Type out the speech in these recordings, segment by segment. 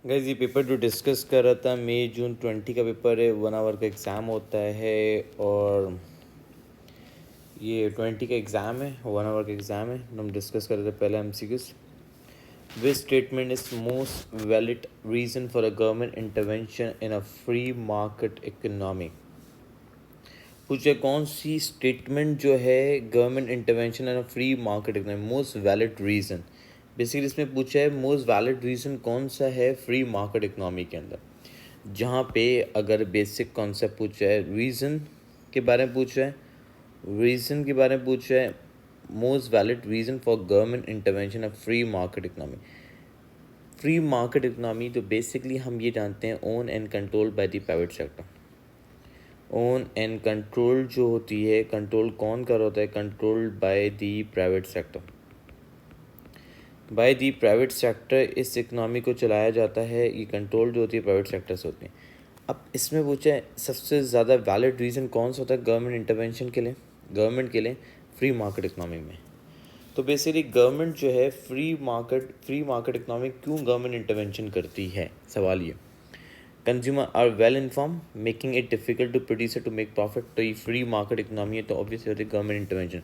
Guys ये paper जो discuss कर रहा था मई जून 20 का पेपर है, 1 आवर का एग्ज़ाम होता है और ये 20 का एग्ज़ाम है, 1 आवर का एग्ज़ाम है। हम डिस्कस कर रहे थे पहले MCQs। Which statement is most valid reason for a government intervention in a free market economy. पूछे कौन सी स्टेटमेंट जो है government intervention in a free market economy most valid reason. Basically इसमें पूछा है मोस्ट वैलिड रीज़न कौन सा है फ्री मार्केट इकोनॉमी के अंदर, जहाँ पे अगर बेसिक कॉन्सेप्ट पूछा है रीज़न के बारे में पूछा है, रीज़न के बारे में पूछा है most valid reason for government intervention of free market economy. Free market economy तो बेसिकली हम ये जानते हैं own and control by the private sector. Own and control जो होती है, कंट्रोल कौन कर होता है, controlled by the private sector. By the private sector इस इकनॉमी को चलाया जाता है। ये कंट्रोल जो होती है प्राइवेट सेक्टर से होती है। अब इसमें पूछा है सबसे ज़्यादा वैलिड रीज़न कौन सा होता है गवर्नमेंट इंटरवेंशन के लिए, गवर्नमेंट के लिए फ्री मार्केट इकनॉमी में। तो बेसिकली गवर्नमेंट जो है फ्री मार्केट इकनॉमी क्यों गवर्नमेंट इंटरवेंशन करती है, सवाल ये। Consumer are well inform making it difficult to producer to make profit. तो ये फ्री मार्केट इकनॉमी है तो ऑब्वियसली होती है government intervention.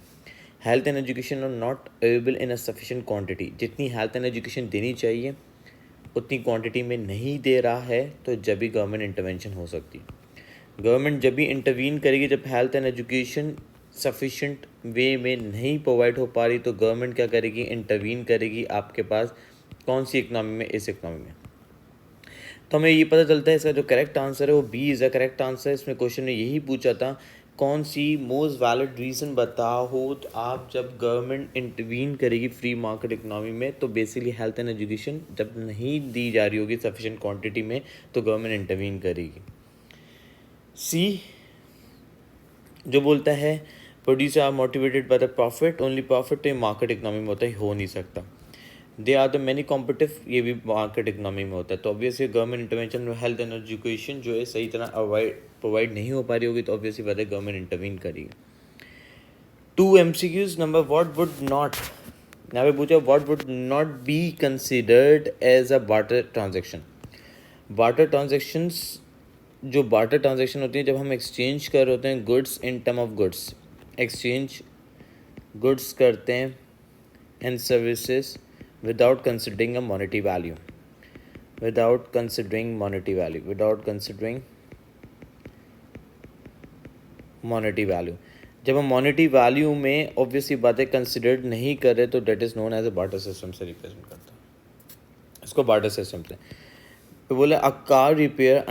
Health and education are not available in a sufficient quantity. जितनी हेल्थ एंड एजुकेशन देनी चाहिए उतनी क्वांटिटी में नहीं दे रहा है तो जब भी गवर्नमेंट इंटरवेंशन हो सकती है। गवर्नमेंट जब भी इंटरवीन करेगी जब हेल्थ एंड एजुकेशन सफिशिएंट वे में नहीं प्रोवाइड हो पा रही तो गवर्नमेंट क्या करेगी, इंटरवीन करेगी आपके पास कौन सी इकनॉमी में, इस इकनॉमी में। तो हमें ये पता चलता है इसका जो करेक्ट आंसर है वो B is a correct answer. इसमें क्वेश्चन ने यही पूछा था कौन सी मोस्ट वैलिड रीज़न बताओ तो आप जब गवर्नमेंट इंटरवीन करेगी फ्री मार्केट इकोनॉमी में तो बेसिकली हेल्थ एंड एजुकेशन जब नहीं दी जा रही होगी सफिशिएंट क्वांटिटी में तो गवर्नमेंट इंटरवीन करेगी। सी जो बोलता है producer are motivated by the profit, only profit, तो ये मार्केट इकोनॉमी में होता है, हो नहीं सकता। They are the many competitive, ये भी मार्केट इकोनॉमी में होता है। तो ऑब्वियसली गवर्नमेंट इंटरवेंशन में हेल्थ एंड एजुकेशन जो है सही तरह प्रोवाइड नहीं हो पा रही होगी तो ऑब्वियसली बात है गवर्नमेंट इंटरवीन करेगी। 2 MCQs number what would not, यहाँ पे पूछा what would not be considered as a barter transaction. Barter transactions, जो बार्टर ट्रांजेक्शन होती है जब हम एक्सचेंज कर रहे होते हैं goods in term of goods, exchange goods करते हैं and services without considering a monetary value, without considering monetary value. जब हम मॉनेटरी वैल्यू में ऑब्वियसली बातें कंसिडर्ड नहीं कर रहे तो that is known as a barter system से रिप्रेजेंट करता है इसको, बार्टर सिस्टम से। तो बोले अ car repair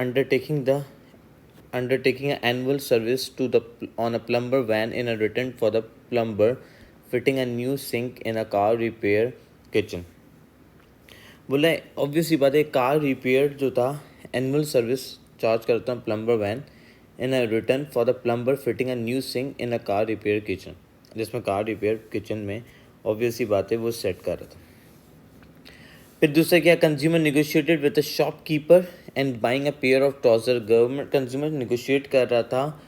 undertaking an annual service to the on a plumber van in a return for the plumber fitting a new sink in a car repair kitchen। बोले obviously बात है car repair जो था annual service charge करता हूँ plumber van in a return for the plumber fitting a new sink in a car repair kitchen, जिसमें car repair kitchen में obviously बात है वो सेट कर रहा था। फिर दूसरा क्या, consumer negotiated with the shopkeeper and buying a pair of trouser. Government consumer negotiate कर रहा था,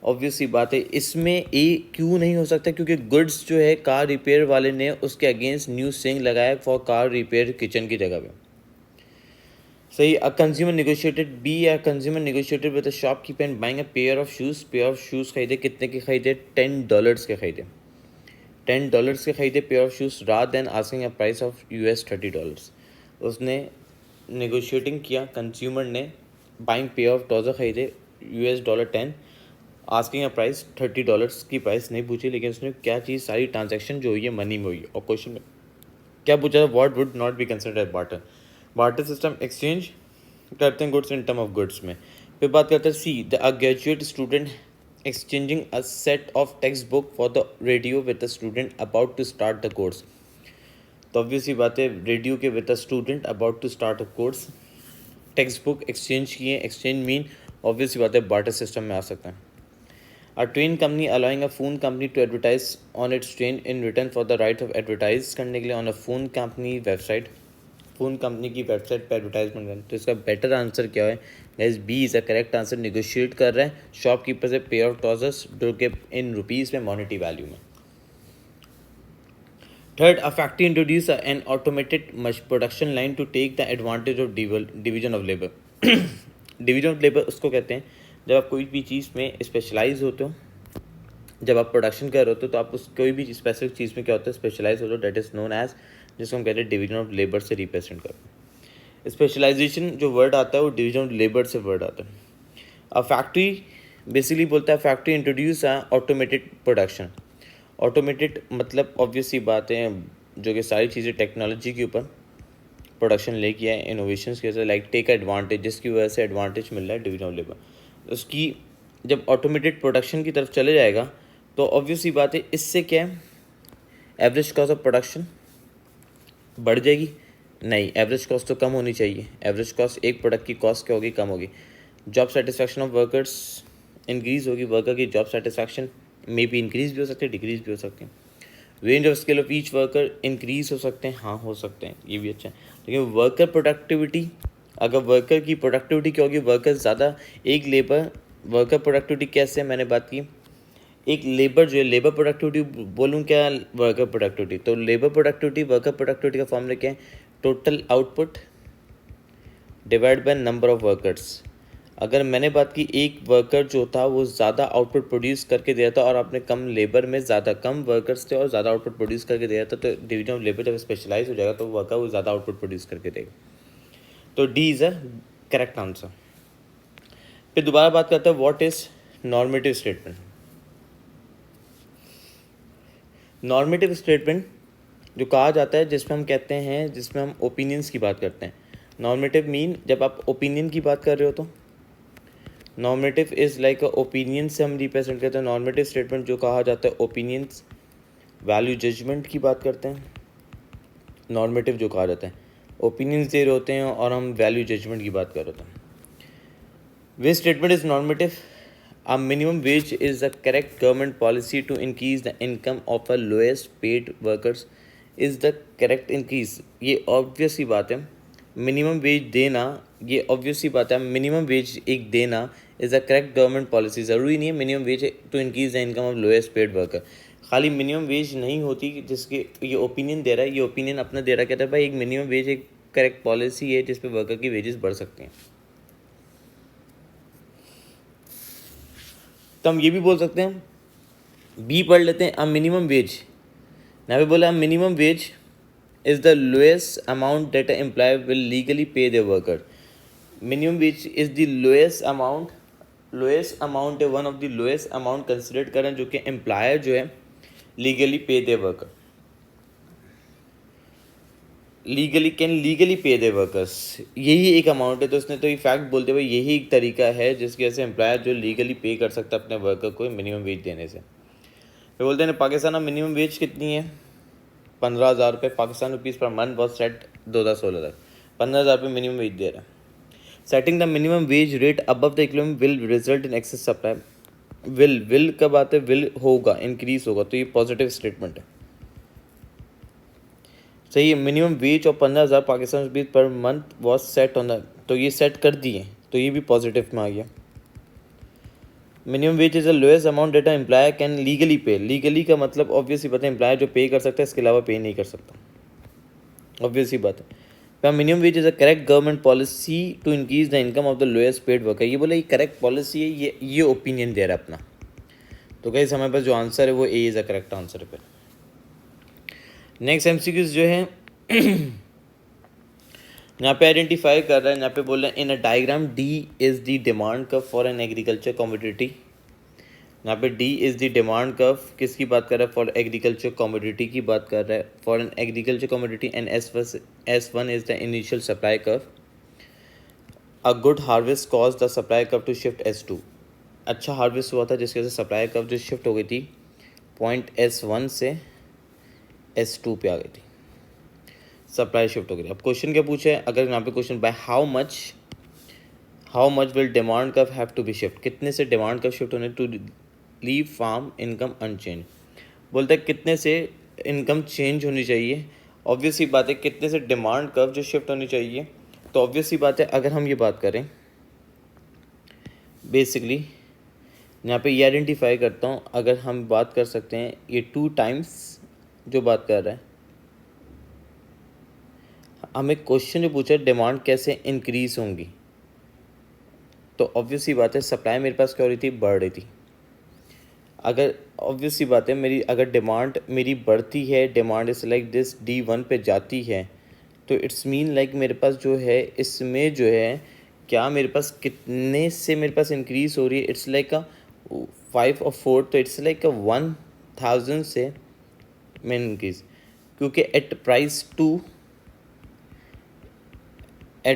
ऑब्वियसली बात है इसमें ए क्यों नहीं हो सकता क्योंकि गुड्स जो है कार रिपेयर वाले ने उसके अगेंस्ट न्यू सिंक लगाया फॉर कार रिपेयर किचन की जगह पे। सही, a consumer negotiated, be a consumer negotiated with a shopkeeper and buying a pair of shoes. Pair of shoes खरीदे, कितने के खरीदे, $10 के खरीदे, $10 के खरीदे pair of shoes rather than asking a price of $30। उसने नेगोशिएटिंग किया, कंज्यूमर ने बाइंग पेयर ऑफ ट्राउज़र खरीदे $10, आस्किंग अ प्राइस $30 की प्राइस नहीं पूछी, लेकिन उसने क्या चीज़, सारी ट्रांजैक्शन जो हुई है मनी में हुई है। और क्वेश्चन में क्या पूछा था, what would not be considered barter. Barter system exchange करते हैं goods in term of goods में। फिर बात करते हैं C the graduate student exchanging a set of text book for the radio with the student about to start the course. तो obviously बात है रेडियो के with the student about to start a course, text book exchange किए, exchange mean obviously बात है barter system में आ सकता है। A train company allowing a phone company to advertise on its train in return for the right of advertise करने के लिए on a phone company website, phone company की वेबसाइट पर एडवर्टाइजमेंट करना। तो इसका बेटर आंसर क्या है guys, B is a correct answer. Negotiate कर रहे हैं शॉपकीपर से पेयर ऑफ ट्राउजर्स जो कि इन रुपीज़ में मॉनेटरी वैल्यू में। Third, a factory introduce an automated production line to take the advantage of division of labour. Division of labour उसको कहते हैं जब आप कोई भी चीज़ में स्पेशलाइज होते हो, जब आप प्रोडक्शन कर रहे होते हो तो आप उस कोई भी स्पेसिफिक चीज़ में क्या होता है, स्पेशलाइज होते हो, डेट इज़ नोन एज, जिसको हम कहते हैं डिवीजन ऑफ लेबर से रिप्रेजेंट करते हैं। स्पेशलाइजेशन जो वर्ड आता है वो डिवीजन ऑफ लेबर से वर्ड आता है। अ फैक्ट्री बेसिकली बोलता है factory introduce automated production. Automated मतलब ऑब्वियस सी बात है जो कि सारी चीज़ें टेक्नोलॉजी के ऊपर प्रोडक्शन लेके आए, इनोवेशंस के वजह लाइक टेक एडवांटेज, जिसकी वजह से एडवांटेज मिल रहा है डिवीजन ऑफ लेबर। उसकी जब ऑटोमेटेड प्रोडक्शन की तरफ चले जाएगा तो ऑब्वियस सी बात है इससे क्या है, एवरेज कॉस्ट ऑफ प्रोडक्शन बढ़ जाएगी? नहीं, एवरेज कॉस्ट तो कम होनी चाहिए। एवरेज कॉस्ट, एक प्रोडक्ट की कॉस्ट क्या होगी, कम होगी। Job satisfaction of workers increase होगी, वर्कर की जॉब सेटिस्फैक्शन में भी इंक्रीज भी हो सकती है, डिक्रीज भी हो सकती है। Range of scale of each worker increase हो सकते हैं, हाँ हो सकते हैं, ये भी अच्छा है। लेकिन वर्कर प्रोडक्टिविटी, अगर वर्कर की प्रोडक्टिविटी क्या होगी, वर्कर ज़्यादा, एक लेबर वर्कर प्रोडक्टिविटी कैसे, मैंने बात की, एक लेबर जो है, लेबर प्रोडक्टिविटी बोलूँ क्या, वर्कर प्रोडक्टिविटी, तो लेबर प्रोडक्टिविटी वर्कर प्रोडक्टिविटी का फॉर्मूला क्या है, total output divide by number of workers. अगर मैंने बात की एक वर्कर जो था वो ज़्यादा आउटपुट प्रोड्यूस करके दिया था और आपने कम लेबर में ज़्यादा, कम वर्कर्स थे और ज़्यादा आउटपुट प्रोड्यूस करके दिया था, तो डिवीजन ऑफ लेबर जब स्पेशलाइज हो जाएगा तो वर्कर वो ज़्यादा आउटपुट प्रोड्यूस करके देगा। तो D is a correct answer. फिर दोबारा बात करते हैं what is normative statement. Normative statement जो कहा जाता है जिसमें हम कहते हैं, जिसमें हम ओपिनियंस की बात करते हैं। नॉर्मेटिव मीन जब आप ओपिनियन की बात कर रहे हो तो normative is like a opinion से हम रिप्रेजेंट करते हैं। नॉर्मेटिव स्टेटमेंट जो कहा जाता है ओपिनियंस, वैल्यू जजमेंट की बात करते हैं। नॉर्मेटिव जो कहा जाता है ओपिनियंस दे रहे होते हैं और हम वैल्यू जजमेंट की बात कर रहे होते हैं। Which statement is normative? A minimum wage is the correct government policy to increase the income of the lowest paid workers. Is the correct increase? ये obvious सी बात है, मिनिमम वेज देना, ये ऑब्वियस सी बात है, मिनिमम वेज एक देना is the correct government policy. ज़रूरी नहीं है minimum wage to increase the income of lowest paid worker. खाली मिनिमम वेज नहीं होती जिसके ये ओपिनियन दे रहा है, ये ओपिनियन अपना दे रहा है, कहता है भाई एक मिनिमम वेज एक करेक्ट पॉलिसी है जिस पे वर्कर की वेजेस बढ़ सकते हैं। तो हम ये भी बोल सकते हैं, बी पढ़ लेते हैं, अ मिनिमम वेज, यहाँ पे बोला minimum wage is the lowest amount that a employ will legally pay the worker. Minimum wage is the lowest amount, lowest amount है, one of the lowest amount consider करें जो कि employer जो है legally pay the worker, legally can legally pay the workers, यही एक amount है। तो उसने तो ये फैक्ट बोलते हुए यही एक तरीका है जिसकी वजह से एम्प्लॉयर जो लीगली पे कर सकता है अपने वर्कर को मिनिमम वेज देने से। फिर बोलते हैं पाकिस्तान में मिनिमम वेज कितनी है, 15,000 रुपये Pakistan rupees per month was set 2016 तक, 15,000 रुपये मिनिमम वेज दे रहा है। Setting the minimum wage rate above the equilibrium will result in excess supply. Will कब आते हैं, विल होगा, इंक्रीज होगा, तो ये पॉजिटिव स्टेटमेंट है, सही है। मिनिमम वेज और 15,000 Pakistan rupees per month was set on the, तो ये सेट कर दिए, तो ये भी पॉजिटिव में आ गया। Minimum wage is the lowest amount data employer can legally पे, लीगली का मतलब ऑब्वियसली पता है एम्प्लॉयर जो पे कर सकता है, इसके अलावा पे नहीं कर सकता, ऑब्वियस ही बात है। Minimum wage is a correct government policy to increase the income of the lowest paid worker. ये बोला ये करेक्ट पॉलिसी है, ये ओपिनियन दे रहा है अपना। तो गाइस हमारे पास जो आंसर है वो ए इज़ अ करेक्ट आंसर है। नेक्स्ट एमसीक्यूज जो है यहाँ पे आइडेंटिफाई कर रहा है, यहाँ पे बोल रहे हैं in a diagram D is the demand curve for an agriculture commodity. यहाँ पे D is the demand curve किसकी बात कर रहा है, फॉर एग्रीकल्चर कमोडिटी की बात कर रहा है, for an agriculture commodity, and S1 is the initial supply curve. A good harvest cause the supply curve to shift S2। अच्छा हार्वेस्ट हुआ था जिसकी वजह से सप्लाई कर्व जो शिफ्ट हो गई थी पॉइंट S1 से S2 पे आ गई थी, सप्लाई शिफ्ट हो गई। अब क्वेश्चन क्या पूछा है, अगर यहाँ पे question by how much will demand curve have to be shift, कितने से डिमांड कर्व शिफ्ट होने to leave farm income unchange. बोलते हैं कितने से इनकम चेंज होनी चाहिए, ऑब्वियस सी बात है कितने से डिमांड कर्व जो शिफ्ट होनी चाहिए। तो ऑब्वियस सी बात है अगर हम ये बात करें बेसिकली यहाँ पे ये आइडेंटिफाई करता हूँ, अगर हम बात कर सकते हैं ये 2 टाइम्स जो बात कर रहा है हमें क्वेश्चन जो पूछा डिमांड कैसे इंक्रीज़ होंगी, तो ऑब्वियस सी बात है सप्लाई मेरे पास क्या हो रही थी, बढ़ रही थी। अगर ऑब्वियस सी बात है मेरी अगर डिमांड मेरी बढ़ती है, डिमांड इस लाइक दिस D1 पे जाती है, तो इट्स मीन लाइक मेरे पास जो है इसमें जो है क्या मेरे पास कितने से मेरे पास इंक्रीज़ हो रही है, इट्स लाइक अ 5 और 4, तो इट्स लाइक अ 1000 से मैं इंक्रीज़, क्योंकि एट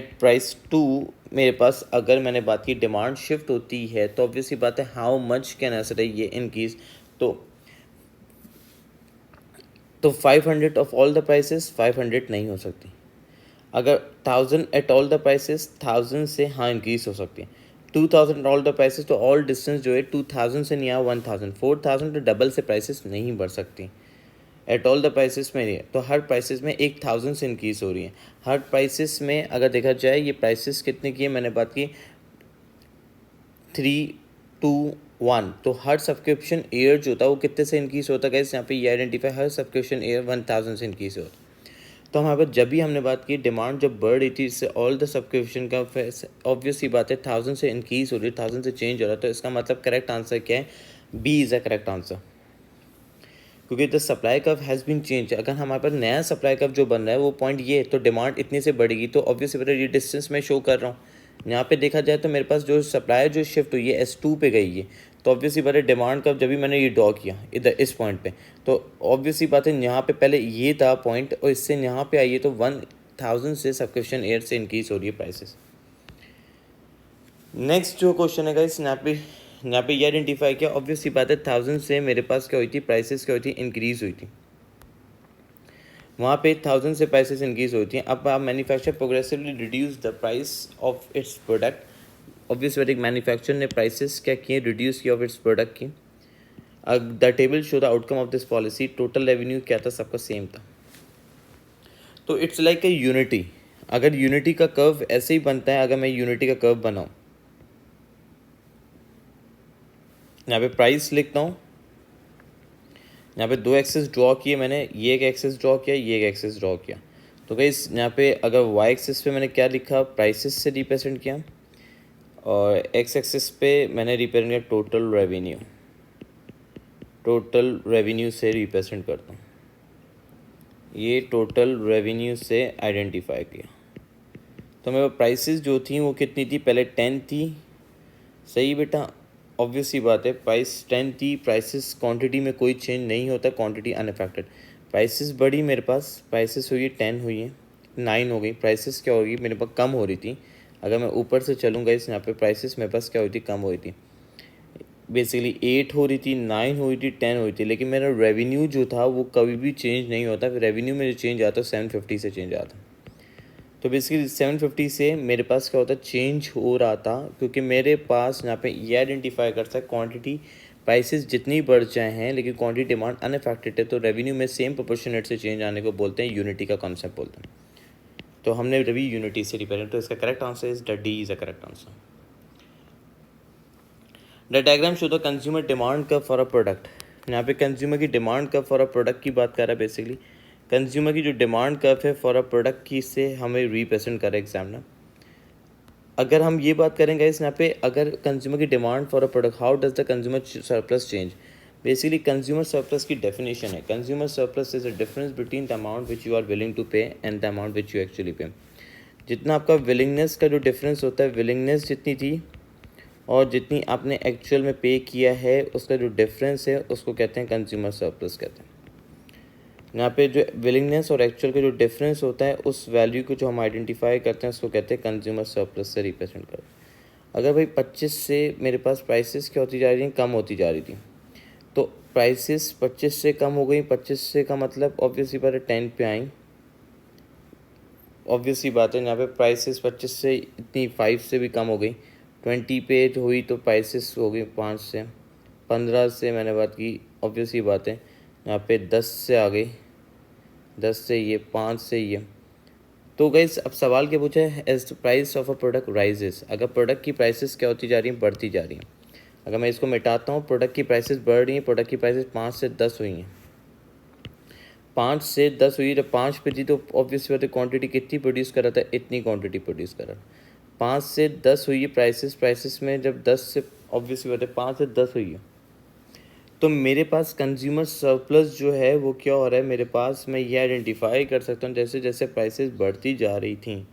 प्राइस टू मेरे पास अगर मैंने बात की डिमांड शिफ्ट होती है, तो ऑब्वियसली बात है हाउ मच कैन ऐसा ये इंक्रीज, तो 500 ऑफ ऑल द प्राइसेस 500 नहीं हो सकती। अगर 1000 एट ऑल द प्राइसेस 1000 से हाँ इंक्रीज हो सकती है। 2000 ऑल द प्राइसेस, तो ऑल डिस्टेंस जो है 2000 से नहीं आ 1000 4000, तो डबल से प्राइसेस नहीं बढ़ सकती एट ऑल द प्राइसेस में नहीं है। तो हर प्राइसेस में 1000 से इंक्रीज़ हो रही है। हर प्राइसेस में अगर देखा जाए ये प्राइसेस कितने की है, मैंने बात की 321, तो हर सब्सक्रिप्शन ईयर जो था वो कितने से इंक्रीज़ होता है, यहाँ पे ये आइडेंटिफाई हर सब्सक्रिप्शन ईयर 1000 से इंक्रीज़ होता। तो हमारे पास जब भी हमने बात की डिमांड जब बढ़ रही थी, इससे ऑल द सब्सक्रिप्शन का ऑब्वियस ही बात है 1000 से इंक्रीज़ हो रही है, 1000 से चेंज हो रहा है, तो इसका मतलब करेक्ट आंसर क्या है, B is a correct answer, क्योंकि the supply curve has been change. अगर हमारे पास नया सप्लाई कर्व जो बन रहा है वो पॉइंट ये, तो डिमांड इतने से बढ़ेगी, तो ऑब्वियसली बेटा ये डिस्टेंस मैं शो कर रहा हूँ। यहाँ पे देखा जाए तो मेरे पास जो सप्लाई जो शिफ्ट हुई है S2 पे गई है, तो ऑब्वियसली बात है डिमांड कर्व जब भी मैंने ये ड्रॉ किया इधर इस पॉइंट पे, तो ऑब्वियसली बात है यहाँ पे पहले ये था पॉइंट और इससे यहाँ पे आइए तो 1000 से सब्सक्रिप्शन ईयर से इंक्रीज हो रही है प्राइसेस। नेक्स्ट जो क्वेश्चन है गाइस यहाँ पे ये आइडेंटिफाई किया, ऑब्वियसली बात है 1000 से मेरे पास क्या हुई थी, प्राइसेस क्या हुई थी, इंक्रीज हुई थी। वहाँ पे 1000 से प्राइसेस इंक्रीज होती हैं। अब आप manufacture progressively reduce the price of its product, obviously manufacture ने प्राइसेस क्या किए, रिड्यूस किया ऑफ इट्स प्रोडक्ट की। The table show the outcome of this policy, total revenue क्या था, सबका सेम था। तो इट्स लाइक ए यूनिटी, अगर यूनिटी का कर्व ऐसे ही बनता है, अगर मैं यूनिटी का कर्व बनाऊँ, यहाँ पे प्राइस लिखता हूँ, यहाँ पे दो एक्सेस ड्रॉ किए मैंने, ये एक एक्सेस ड्रॉ किया, ये एक एक्सेस ड्रॉ किया। तो गाइस यहाँ पे अगर वाई एक्सेस पे मैंने क्या लिखा, प्राइसेस से रिप्रेजेंट किया, और एक्स एक्सेस पे मैंने रिप्रेजेंट किया टोटल रेवेन्यू से रिप्रेजेंट करता हूँ। ये टोटल रेवेन्यू से आइडेंटिफाई किया। तो मेरे प्राइसेस जो थी वो कितनी थी, पहले 10 थी, सही बेटा, ऑब्वियस सी बात है प्राइस 10 थी, प्राइसेस क्वांटिटी में कोई चेंज नहीं होता, क्वांटिटी अनअफेक्टेड। प्राइसेस बढ़ी मेरे पास, प्राइसेस हुई 10 हुई है, 9 हो गई, प्राइसेस क्या होगी मेरे पास कम हो रही थी। अगर मैं ऊपर से चलूँगा इस यहाँ पे प्राइसेस मेरे पास क्या हुई थी, कम हुई थी, बेसिकली 8 हो रही थी, 9 हुई थी, 10 हुई थी, लेकिन मेरा रेवेन्यू जो था वो कभी भी चेंज नहीं होता। रेवेन्यू में जो चेंज आता है 750 से चेंज आता। तो बेसिकली 750 से मेरे पास क्या होता है, चेंज हो रहा था, क्योंकि मेरे पास यहाँ पे ये आइडेंटिफाई करता है क्वांटिटी प्राइसेस जितनी बढ़ जाए हैं लेकिन क्वांटिटी डिमांड अनअफेक्टेड है, तो रेवेन्यू में सेम प्रोपोर्शनेट से चेंज आने को बोलते हैं, यूनिटी का कॉन्सेप्ट बोलते हैं। तो हमने रवि यूनिटी से रिप्रेजेंट, तो इसका correct answer is the D is the correct answer. The diagram show the consumer demand curve for a product. यहाँ पे कंज्यूमर की demand curve for a product की बात कर रहा है। बेसिकली कंज्यूमर की जो डिमांड कर्व है फॉर अ प्रोडक्ट की से हमें रिप्रेजेंट करे एग्जामिनर। अगर हम ये बात करेंगे इस यहाँ पे, अगर कंज्यूमर की demand for a product, how does the consumer surplus change. Basically consumer surplus की डेफिनेशन है, consumer surplus is a difference between the amount which you are willing to pay and the amount which you actually pay. जितना आपका willingness का जो difference होता है, willingness जितनी थी और जितनी आपने एक्चुअल में पे किया है, उसका जो डिफरेंस है उसको कहते हैं कंज्यूमर सरप्लस कहते हैं। यहाँ पे जो विलिंगनेस और एक्चुअल का जो डिफरेंस होता है, उस वैल्यू को जो हम आइडेंटिफाई करते हैं उसको कहते हैं कंज्यूमर सरप्लस से रिप्रेजेंट करते हैं। अगर भाई 25 से मेरे पास प्राइसेस क्या होती जा रही थी, कम होती जा रही थी, तो प्राइसेस 25 से कम हो गई, 25 से का मतलब ऑब्वियसली बात है 10 पे आई, ऑब्वियसली बात है यहाँ पे प्राइसेस 25 से इतनी 5 से भी कम हो गई, 20 पे हुई तो प्राइसेस हो गई 5 से, 15 से मैंने बात की, ऑब्वियसली बात है यहाँ पे 10 से आ गई, 10 से ये, 5 से ये। तो गाइस अब सवाल क्या पूछा है, as the price of a product rises, अगर प्रोडक्ट की प्राइसेस क्या होती जा रही हैं, बढ़ती जा रही हैं। अगर मैं इसको मिटाता हूँ, प्रोडक्ट की प्राइसेस बढ़ रही हैं, प्रोडक्ट की प्राइसेस 5 से 10 हुई हैं, 5 से 10 हुई, जब 5 पे थी तो ऑब्वियसली बात है क्वांटिटी कितनी प्रोड्यूस कर रहा था, इतनी क्वांटिटी प्रोड्यूस कर रहा था। 5 से 10 हुई है प्राइसेस में, जब 10 से ऑब्वियसली बात है 5 से 10 हुई है, तो मेरे पास कंज्यूमर सरप्लस जो है वो क्या हो रहा है मेरे पास, मैं ये आइडेंटिफाई कर सकता हूँ जैसे जैसे प्राइसेस बढ़ती जा रही थी,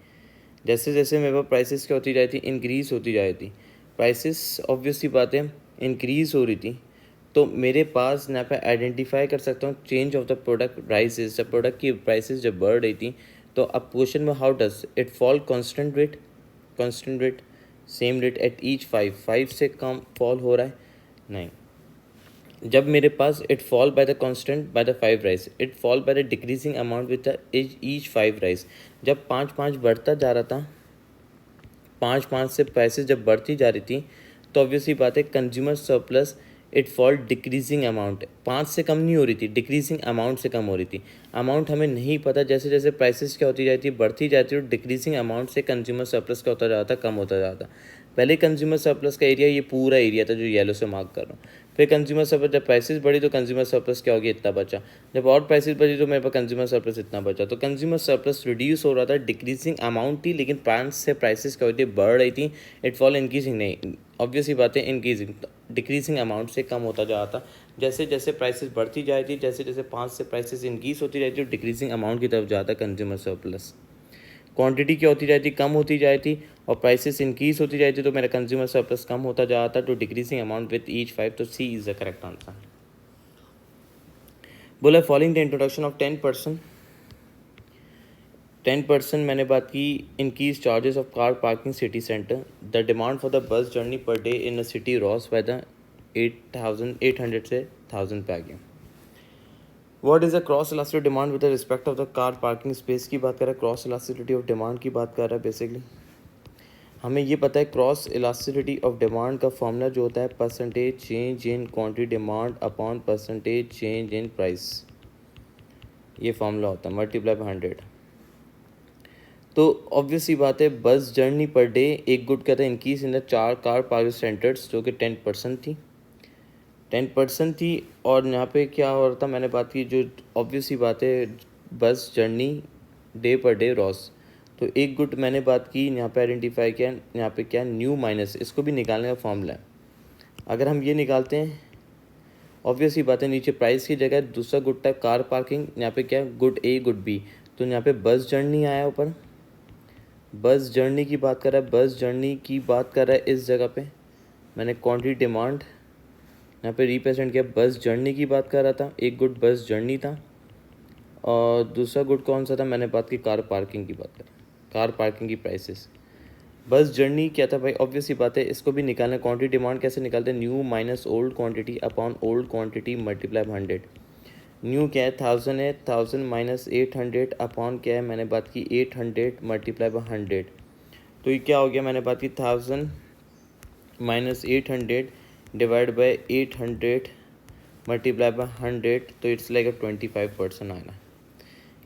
जैसे जैसे मेरे पास प्राइसेस क्या होती जा रही थी, इंक्रीज़ होती जा रही थी, प्राइसेस ऑब्वियसली बात है इंक्रीज़ हो रही थी, तो मेरे पास यहाँ पे आइडेंटिफाई कर सकता हूँ change of the product prices, जब प्रोडक्ट की प्राइसेस जब बढ़ रही थी, तो अब क्वेश्चन में how does it fall constant rate same rate at each 5 से कम फॉल हो रहा है नहीं, जब मेरे पास it fall by the constant by the 5 rise, it fall by the decreasing amount with the each 5 rise, जब 5 बढ़ता जा रहा था, 5 से प्राइसेस जब बढ़ती जा रही थी, तो ऑब्वियसली बात है consumer surplus it fall decreasing amount, 5 से कम नहीं हो रही थी, डिक्रीजिंग अमाउंट से कम हो रही थी, अमाउंट हमें नहीं पता, जैसे जैसे प्राइसेस क्या होती जाती है बढ़ती जाती है, और डिक्रीजिंग अमाउंट से कंज्यूमर सरप्लस क्या होता जाता, कम होता जाता। पहले कंज्यूमर सरप्लस का एरिया ये पूरा एरिया था जो येलो से मार्क कर रहा हूँ, फिर कंज्यूमर सरप्लस जब प्राइसेस बढ़ी तो कंज्यूमर सरप्लस क्या हो गया, इतना बचा, जब और प्राइसेस बढ़ी तो मेरे पास कंज्यूमर सरप्लस इतना बचा, तो कंज्यूमर सरप्लस रिड्यूस हो रहा था, डिक्रीजिंग अमाउंट थी, लेकिन 5 से प्राइसेस क्या होती बढ़ रही थी, इट फॉल इंक्रीजिंग नहीं, ऑब्वियसली बात है इंक्रीजिंग, डिक्रीजिंग अमाउंट से कम होता जा रहा था, जैसे जैसे प्राइसेस बढ़ती जाती थी, जैसे जैसे 5 से प्राइसेस इंक्रीज होती जाती थी, डिक्रीजिंग अमाउंट की तरफ जाता कंज्यूमर सरप्लस, क्वांटिटी क्या होती जाती, कम होती जाती, और प्राइसेस इंक्रीज होती जाती, तो मेरा कंज्यूमर सरप्लस कम होता जा रहा था, तो डिक्रीजिंग अमाउंट विद ईच 5, तो सी इज द करेक्ट आंसर। बोला फॉलोइंग द इंट्रोडक्शन ऑफ 10% मैंने बात की, increase charges of car parking city centre, the demand for the bus journey per day in a city Ross by the 800 से 1000 पे आ गया। What is the cross elastic demand with respect of the car parking space की बात कर रहा है, cross elasticity of demand की बात कर रहा है। बेसिकली हमें ये पता है क्रॉस इलास्टिसिटी ऑफ डिमांड का फॉर्मूला जो होता है percentage change in quantity demand upon percentage change in price, ये फॉर्मूला होता है मल्टीप्लाई बाय 100। तो ऑब्वियसली बात है बस जर्नी पर डे एक गुड कहता है increase in the 4 car parking centres जो कि 10% थी, और यहाँ पे क्या हो रहा था, मैंने बात की जो ऑब्वियसली बात है bus journey day per day Ross, तो एक गुड मैंने बात की यहाँ पे आइडेंटिफाई किया, यहाँ पे क्या न्यू माइनस, इसको भी निकालने का फॉर्मूला है, अगर हम ये निकालते हैं ऑब्वियसली बात है नीचे प्राइस की जगह दूसरा गुड टाइप कार पार्किंग, यहाँ पे क्या गुड ए गुड बी, तो यहाँ पे बस जर्नी आया ऊपर, बस जर्नी की बात कर रहा है, बस जर्नी की बात कर रहा है, इस जगह पे मैंने क्वांटिटी डिमांड यहाँ पे रिप्रेजेंट किया, बस जर्नी की बात कर रहा था, एक गुड बस जर्नी था, और दूसरा गुड कौन सा था, मैंने बात की कार पार्किंग की बात कर, कार पार्किंग की प्राइसेस, बस जर्नी क्या था भाई, ऑब्वियसली बात है इसको भी निकालना, क्वांटिटी डिमांड कैसे निकालते हैं, new minus old quantity upon old quantity multiply 100, new क्या है 1000 है, 1000 माइनस 800 अपॉन क्या है, मैंने बात की 800 मल्टीप्लाई बाय 100, तो ये क्या हो गया, मैंने बात की 1000 minus 800 divide by 800 multiply by 100, तो इट्स लाइक 25% आया,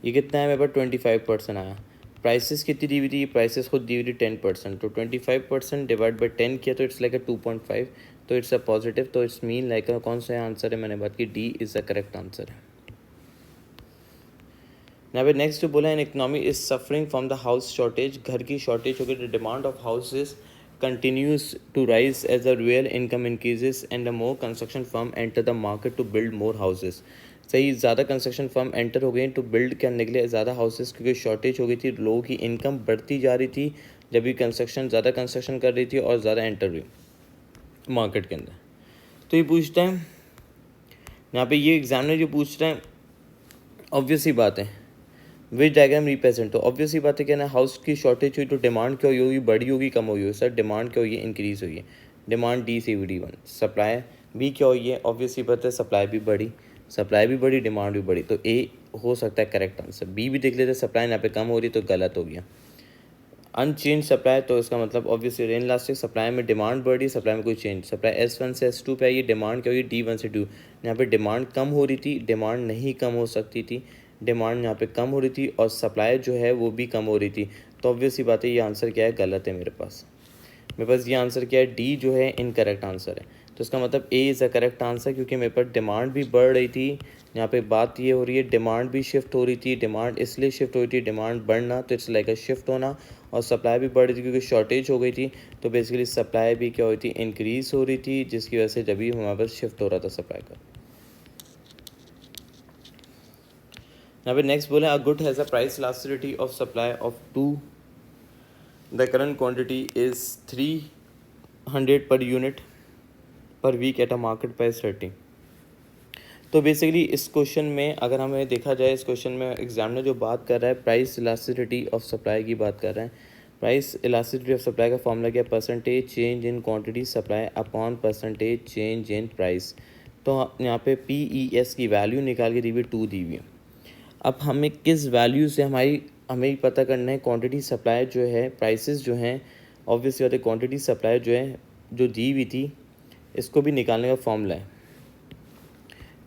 ये कितना है मेरे पास 25% आया, प्राइसेस कितनी दी हुई थी, प्राइसेस खुद दी हुई थी 10%, तो 25% डिवाइड बाय 10 किया तो इट्स लाइक 2.5, तो इट्स अ पॉजिटिव, तो इट्स मीन लाइक कौन सा आंसर है, मैंने बात की D is the correct answer है। यहाँ पे नेक्स्ट जो बोला, an economy is suffering from the house shortage, घर की शॉर्टेज हो गई, the demand of houses continues to rise as the real income increases and the more construction firm enter the market to build more houses। सही, ज़्यादा construction firm enter हो गई to build करने के लिए ज़्यादा हाउसेस, क्योंकि शॉर्टेज हो गई थी, लोगों की इनकम बढ़ती जा रही थी, जब भी कंस्ट्रक्शन ज़्यादा कंस्ट्रक्शन कर रही थी और ज़्यादा एंटर हुई मार्केट के अंदर। तो ये पूछता है यहाँ पे, ये एग्जामिनर जो पूछ रहे हैं ऑब्वियसली बात है विच डायग्राम रिप्रेजेंट, तो ऑब्वियसली बात है क्या ना, हाउस की शॉर्टेज हुई तो डिमांड क्या हुई होगी, बढ़ी होगी कम हुई होगी, सर डिमांड क्या हुई है, इंक्रीज़ हुई है, demand D C V D 1, supply B क्या हुई है, ऑब्वियसली बात है सप्लाई भी बढ़ी डिमांड भी बढ़ी, तो ए हो सकता है करेक्ट आंसर, बी भी देख लेते, सप्लाई यहाँ पे कम हो रही तो गलत हो गया, अनचेंज सप्लाई, तो इसका मतलब ऑब्वियसली रेन इलास्टिक, सप्लाई में डिमांड बढ़ रही, सप्लाई में कोई चेंज, सप्लाई S1 से S2 पे आई, डिमांड क्या हुई D1 से 2, यहाँ पे डिमांड कम हो रही थी, डिमांड नहीं कम हो सकती थी, डिमांड यहाँ पे कम हो रही थी और सप्लाई जो है वो भी कम हो रही थी, तो ऑब्वियसली बात है ये आंसर क्या है, गलत है मेरे पास ये आंसर क्या है, डी जो है इनकरेक्ट आंसर है। तो इसका मतलब ए इज़ द करेक्ट आंसर, क्योंकि मेरे पास डिमांड भी बढ़ रही थी। यहाँ पे बात ये हो रही है डिमांड भी शिफ्ट हो रही थी, डिमांड इसलिए शिफ्ट हो रही थी, डिमांड बढ़ना तो इट्स लाइक अ शिफ्ट होना, और सप्लाई भी बढ़ रही थी क्योंकि शॉर्टेज हो गई थी। तो बेसिकली सप्लाई भी क्या हो रही थी, इंक्रीज़ हो रही थी, जिसकी वजह से जब भी हमारे पास शिफ्ट हो रहा था सप्लाई का। यहाँ पे नेक्स्ट बोले a good has a price elasticity of supply of 2, the current quantity is 300 per unit per week at a market price 30। तो बेसिकली इस क्वेश्चन में अगर हमें देखा जाए, इस क्वेश्चन में एग्जामिनर जो बात कर रहा है प्राइस इलास्टिसिटी ऑफ सप्लाई की बात कर रहे हैं। प्राइस इलास्टिसिटी ऑफ सप्लाई का फॉर्मूला क्या, percentage change in quantity supply upon percentage change in price. तो यहाँ पे PES की वैल्यू निकाल के दी हुई 2 दी हुई है। अब हमें किस वैल्यू से हमें ही पता करना है क्वांटिटी सप्लाई जो है, प्राइसेस जो हैं, ऑब्वियसली बात है क्वांटिटी सप्लाई जो है जो दी हुई थी, इसको भी निकालने का फॉर्मूला है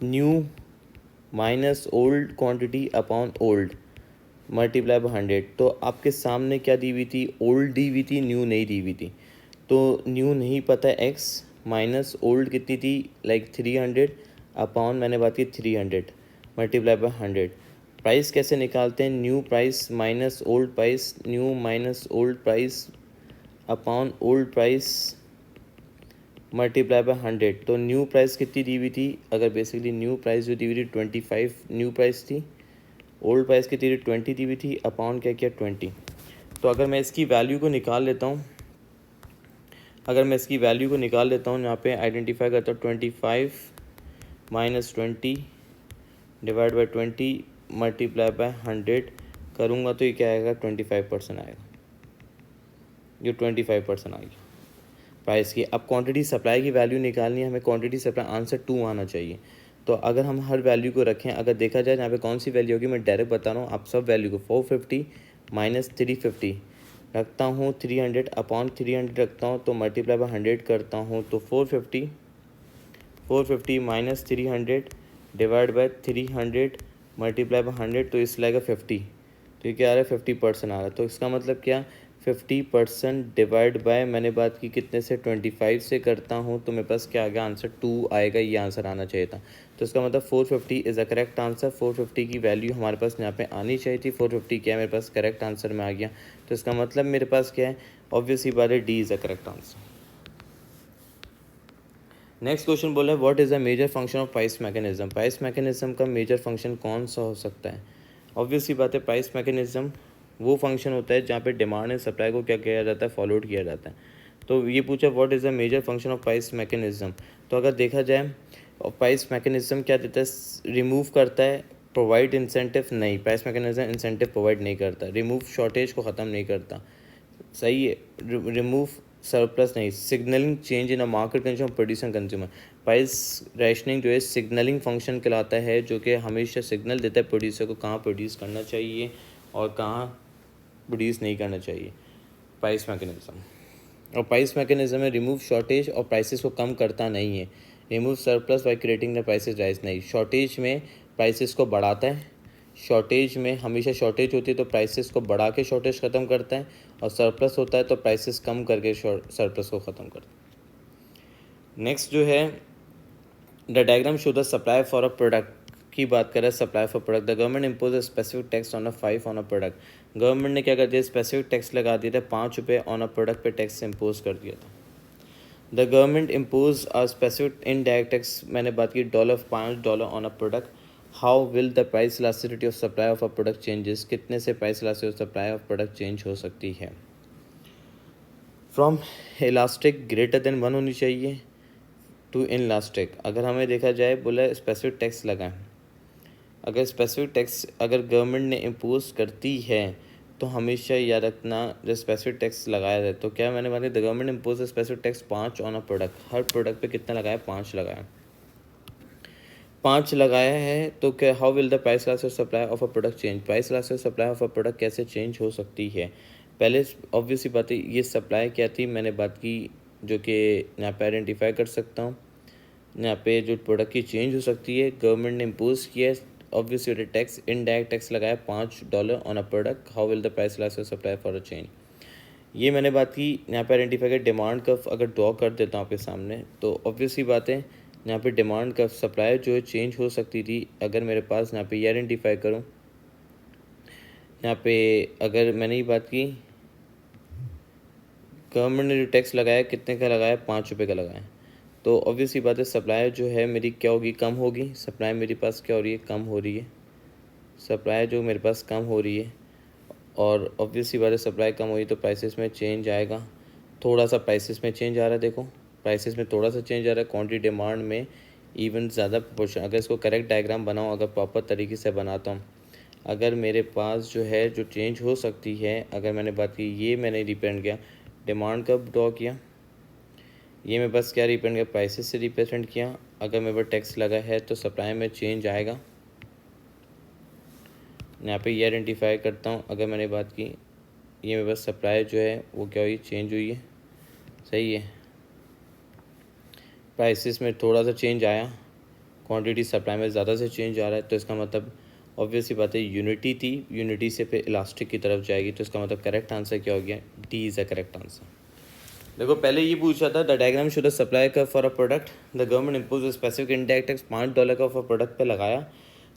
new minus old quantity upon old multiply by 100। तो आपके सामने क्या दी हुई थी, ओल्ड दी हुई थी, न्यू नहीं दी हुई थी। तो न्यू नहीं पता है x, माइनस ओल्ड कितनी थी, लाइक 300 अपॉन मैंने बात की 300 मल्टीप्लाई बाय 100। प्राइस कैसे निकालते हैं, new price minus old price, new minus old price upon old price multiply by 100। तो न्यू प्राइस कितनी दी हुई थी, अगर बेसिकली न्यू प्राइस जो दी हुई थी 25 न्यू प्राइस थी, ओल्ड प्राइस कितनी थी 20 दी हुई थी, अपॉन क्या किया 20। तो अगर मैं इसकी वैल्यू को निकाल लेता हूँ, यहाँ पे आइडेंटिफाई करता हूँ 25 minus 20 divide by 20 multiply by 100 करूँगा तो ये क्या आएगा 25% आएगा, ये 25% आएगा प्राइस की। अब क्वांटिटी सप्लाई की वैल्यू निकालनी है हमें, क्वांटिटी सप्लाई आंसर 2 आना चाहिए। तो अगर हम हर वैल्यू को रखें, अगर देखा जाए यहाँ पे कौन सी वैल्यू होगी, मैं डायरेक्ट बता रहा हूँ आप सब वैल्यू को 450 माइनस 350 रखता हूँ, 300 अपॉन 300 रखता हूँ, तो मल्टीप्लाई बाय 100 करता हूँ, तो 450 minus 300 divide by 300 multiply by 100, तो इस लाएगा 50। तो ये क्या आ रहा है 50% आ रहा है। तो इसका मतलब क्या, 50% डिवाइड बाय मैंने बात की कितने से 25 से करता हूँ, तो मेरे पास क्या आ गया आंसर 2 आएगा, ये आंसर आना चाहिए था। तो इसका मतलब 450 इज़ अ करेक्ट आंसर। 450 की वैल्यू हमारे पास यहाँ पे आनी चाहिए थी, 450 क्या है मेरे पास करेक्ट आंसर में आ गया। तो इसका मतलब मेरे पास क्या है, ऑब्वियसली बात है D is a correct answer. Next question बोला है what is the major function of price mechanism. Price mechanism का मेजर फंक्शन कौन सा हो सकता है। ऑब्वियसली बात है प्राइस मैकेनिज्म वो फंक्शन होता है जहाँ पे डिमांड एंड सप्लाई को क्या किया जाता है, फॉलोड किया जाता है। तो ये पूछा what is the major function of price mechanism. तो अगर देखा जाए प्राइस मैकेनिज्म क्या देता है, रिमूव करता है, प्रोवाइड इंसेंटिव नहीं, प्राइस मैकेनिज्म इंसेंटिव प्रोवाइड नहीं करता, रिमूव शॉर्टेज को ख़त्म नहीं करता, सही है, रिमूव सरप्लस नहीं, signalling change in a market condition of producer consumer. Price rationing जो है सिग्नलिंग फंक्शन कहलाता है, जो कि हमेशा सिग्नल देता है प्रोड्यूसर को कहाँ प्रोड्यूस करना चाहिए और कहाँ प्रोड्यूस नहीं करना चाहिए, प्राइस मैकेनिज्म। और प्राइस मैकेनिज्म में रिमूव शॉर्टेज और प्राइसेस को कम करता नहीं है, remove surplus by creating the prices rise नहीं, शॉर्टेज में प्राइसेस को बढ़ाता है, शॉर्टेज में हमेशा शॉर्टेज होती है तो प्राइसेस को बढ़ा के शॉर्टेज ख़त्म करता है, और सरप्लस होता है तो प्राइसेस कम करके सरप्लस को ख़त्म करता है। नेक्स्ट जो है the diagram show the supply for a product की बात करें, supply for product the government impose a specific tax on a 5 on a product. Government ने क्या कर दिया, स्पेसिफिक टैक्स लगा दिया था, 5 रुपये ऑन अ प्रोडक्ट पे टैक्स इम्पोज कर दिया था। The government impose a specific indirect tax, मैंने बात की $5 on a product. How will the price elasticity of supply of a product changes, कितने से price elasticity of supply of product change हो सकती है। फ्रॉम इलास्टिक ग्रेटर देन 1 होनी चाहिए टू इनलास्टिक। अगर हमें देखा जाए बोला स्पेसिफिक टैक्स लगाएं, अगर स्पेसिफिक टैक्स अगर गवर्नमेंट ने इम्पोज करती है तो हमेशा याद रखना जब स्पेसिफिक टैक्स लगाया जाए तो क्या मैंने बात की the government impose specific tax 5 on a product, her product पे कितना लगाया, 5 लगाया, 5 लगाया है। तो क्या how will the price elastic supply of a product change, price elastic supply of a product कैसे चेंज हो सकती है। पहले ऑब्वियसली बात है ये सप्लाई क्या थी, मैंने बात की जो कि यहाँ पे आइडेंटिफाई कर सकता हूँ, यहाँ पे जो प्रोडक्ट की चेंज हो सकती है गवर्नमेंट ने इम्पोज किया है, ऑब्वियसली टैक्स इनडायरेक्ट टैक्स लगाया $5 on a product, how will the price elastic supply for a change. ये मैंने बात की यहाँ पे आइडेंटिफाई कर डिमांड कर्व अगर ड्रॉ कर देता हूँ आपके सामने, तो ऑब्वियसली बात है यहाँ पे डिमांड कर्व सप्लाई जो है चेंज हो सकती थी। अगर मेरे पास यहाँ पे ये आइडेंटिफाई करूँ, यहाँ पे अगर मैंने ये बात की, गवर्नमेंट ने जो टैक्स लगाया कितने का लगाया, 5 रुपये का लगाया, तो ऑब्वियसली बात है सप्लाई जो है मेरी क्या होगी, कम होगी। सप्लाई मेरे पास क्या हो रही है, कम हो रही है। सप्लाई जो मेरे पास कम हो रही है, और ऑब्वियसली बात है सप्लाई कम हुई तो प्राइसेस में चेंज आएगा। थोड़ा सा प्राइसेस में चेंज आ रहा है, देखो प्राइसेस में थोड़ा सा चेंज आ रहा है, क्वांटिटी डिमांड में इवन ज़्यादा प्रोपोर्शन। अगर इसको करेक्ट डायग्राम बनाऊँ, अगर प्रॉपर तरीके से बनाता हूँ, अगर मेरे पास जो है जो चेंज हो सकती है, अगर मैंने बात की, ये मैंने रिप्रेजेंट किया डिमांड कब ड्रॉ किया, ये मेरे पास क्या रिप्रेजेंट किया, प्राइसेस से रिप्रेजेंट किया। अगर मेरे पास टैक्स लगा है तो सप्लाई में चेंज आएगा। यहाँ पे ये आइडेंटिफाई करता हूँ, अगर मैंने बात की, ये मेरे पास सप्लाई जो है वो क्या हुई, चेंज हुई है, सही है। प्राइसेस में थोड़ा सा चेंज आया, क्वांटिटी सप्लाई में ज़्यादा से चेंज आ रहा है, तो इसका मतलब ऑब्वियसली बात है यूनिटी थी, यूनिटी से फिर इलास्टिक की तरफ जाएगी, तो इसका मतलब करेक्ट आंसर क्या हो गया, D is a correct answer. देखो पहले ये पूछा था the diagram show the supply का for a product the government impose specific indirect tax $5 का फॉर प्रोडक्ट पे लगाया,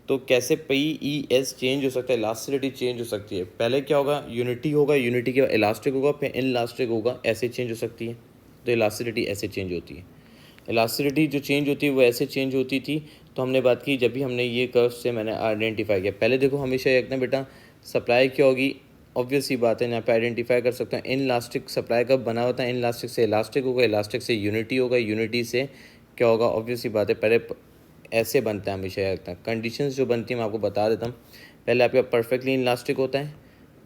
तो कैसे PES चेंज हो सकता है, इलास्टिसिटी चेंज हो सकती है। पहले क्या होगा, यूनिटी होगा, यूनिटी के बाद इलास्टिक होगा, फिर इनलास्टिक होगा, ऐसे चेंज हो सकती है। तो इलास्टिसिटी ऐसे चेंज होती है। इलास्टिसिटी जो चेंज होती है वो ऐसे चेंज होती थी। तो हमने बात की, जब भी हमने ये कर्व से मैंने आइडेंटिफाई किया, पहले देखो हमेशा ये रखना बेटा, सप्लाई क्या होगी, ऑब्वियस ही बात है यहाँ पे आइडेंटिफाई कर सकते हैं। इनलास्टिक सप्लाई कब बना होता है, इनलास्टिक से इलास्टिक होगा, इलास्टिक से यूनिटी होगा, यूनिटी से क्या होगा, ऑब्वियस ही बात है पहले ऐसे बनता है हमेशा याद रखना। कंडीशंस जो बनती है मैं आपको बता देता हूँ। पहले आपके परफेक्टली इनलास्टिक होता है,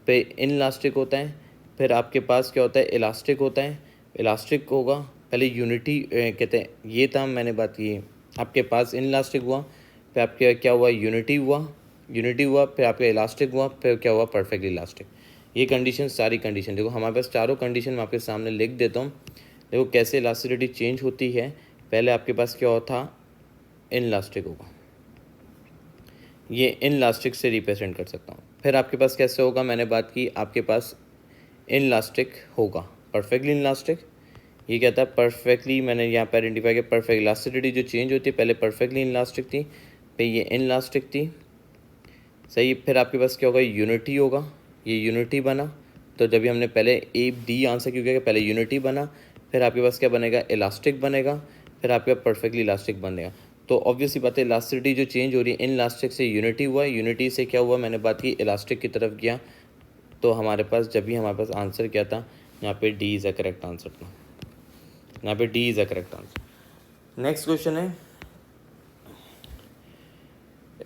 फिर इनलास्टिक होता है, फिर आपके पास क्या होता है, इलास्टिक होता है। इलास्टिक होगा, पहले यूनिटी कहते हैं, ये था मैंने बात की, आपके पास इनलास्टिक हुआ, फिर आपके क्या हुआ, यूनिटी हुआ, यूनिटी हुआ, फिर आपका इलास्टिक हुआ, फिर क्या हुआ, परफेक्टली इलास्टिक। ये कंडीशन, सारी कंडीशन देखो हमारे पास चारों कंडीशन मैं आपके सामने लिख देता हूँ। देखो कैसे इलास्टिसिटी चेंज होती है। पहले आपके पास क्या होता, इनलास्टिक होगा, ये इनलास्टिक से रिप्रेजेंट कर सकता हूँ। फिर आपके पास कैसे होगा, मैंने बात की, आपके पास इनलास्टिक होगा, परफेक्टली इनलास्टिक। ये क्या था, परफेक्टली, मैंने यहाँ पर आइडेंटिफाई किया परफेक्ट इलास्टिसिटी जो चेंज होती है, पहले परफेक्टली इनलास्टिक थी, फिर ये इनलास्टिक थी, सही। फिर आपके पास क्या होगा, यूनिटी होगा, ये यूनिटी बना। तो जब भी हमने पहले ए डी आंसर क्यों किया, पहले यूनिटी बना, फिर आपके पास क्या बनेगा, इलास्टिक बनेगा, फिर आपके पास परफेक्टली इलास्टिक बनेगा। तो ऑब्वियसली बात है इलास्टिसिटी जो चेंज हो रही है, इन इलास्टिक से यूनिटी हुआ, यूनिटी से क्या हुआ, मैंने बात की, इलास्टिक की तरफ गया। तो हमारे पास जब भी हमारे पास आंसर क्या था, यहाँ पे D is a correct answer था, यहाँ पे D is a correct answer. Next question है,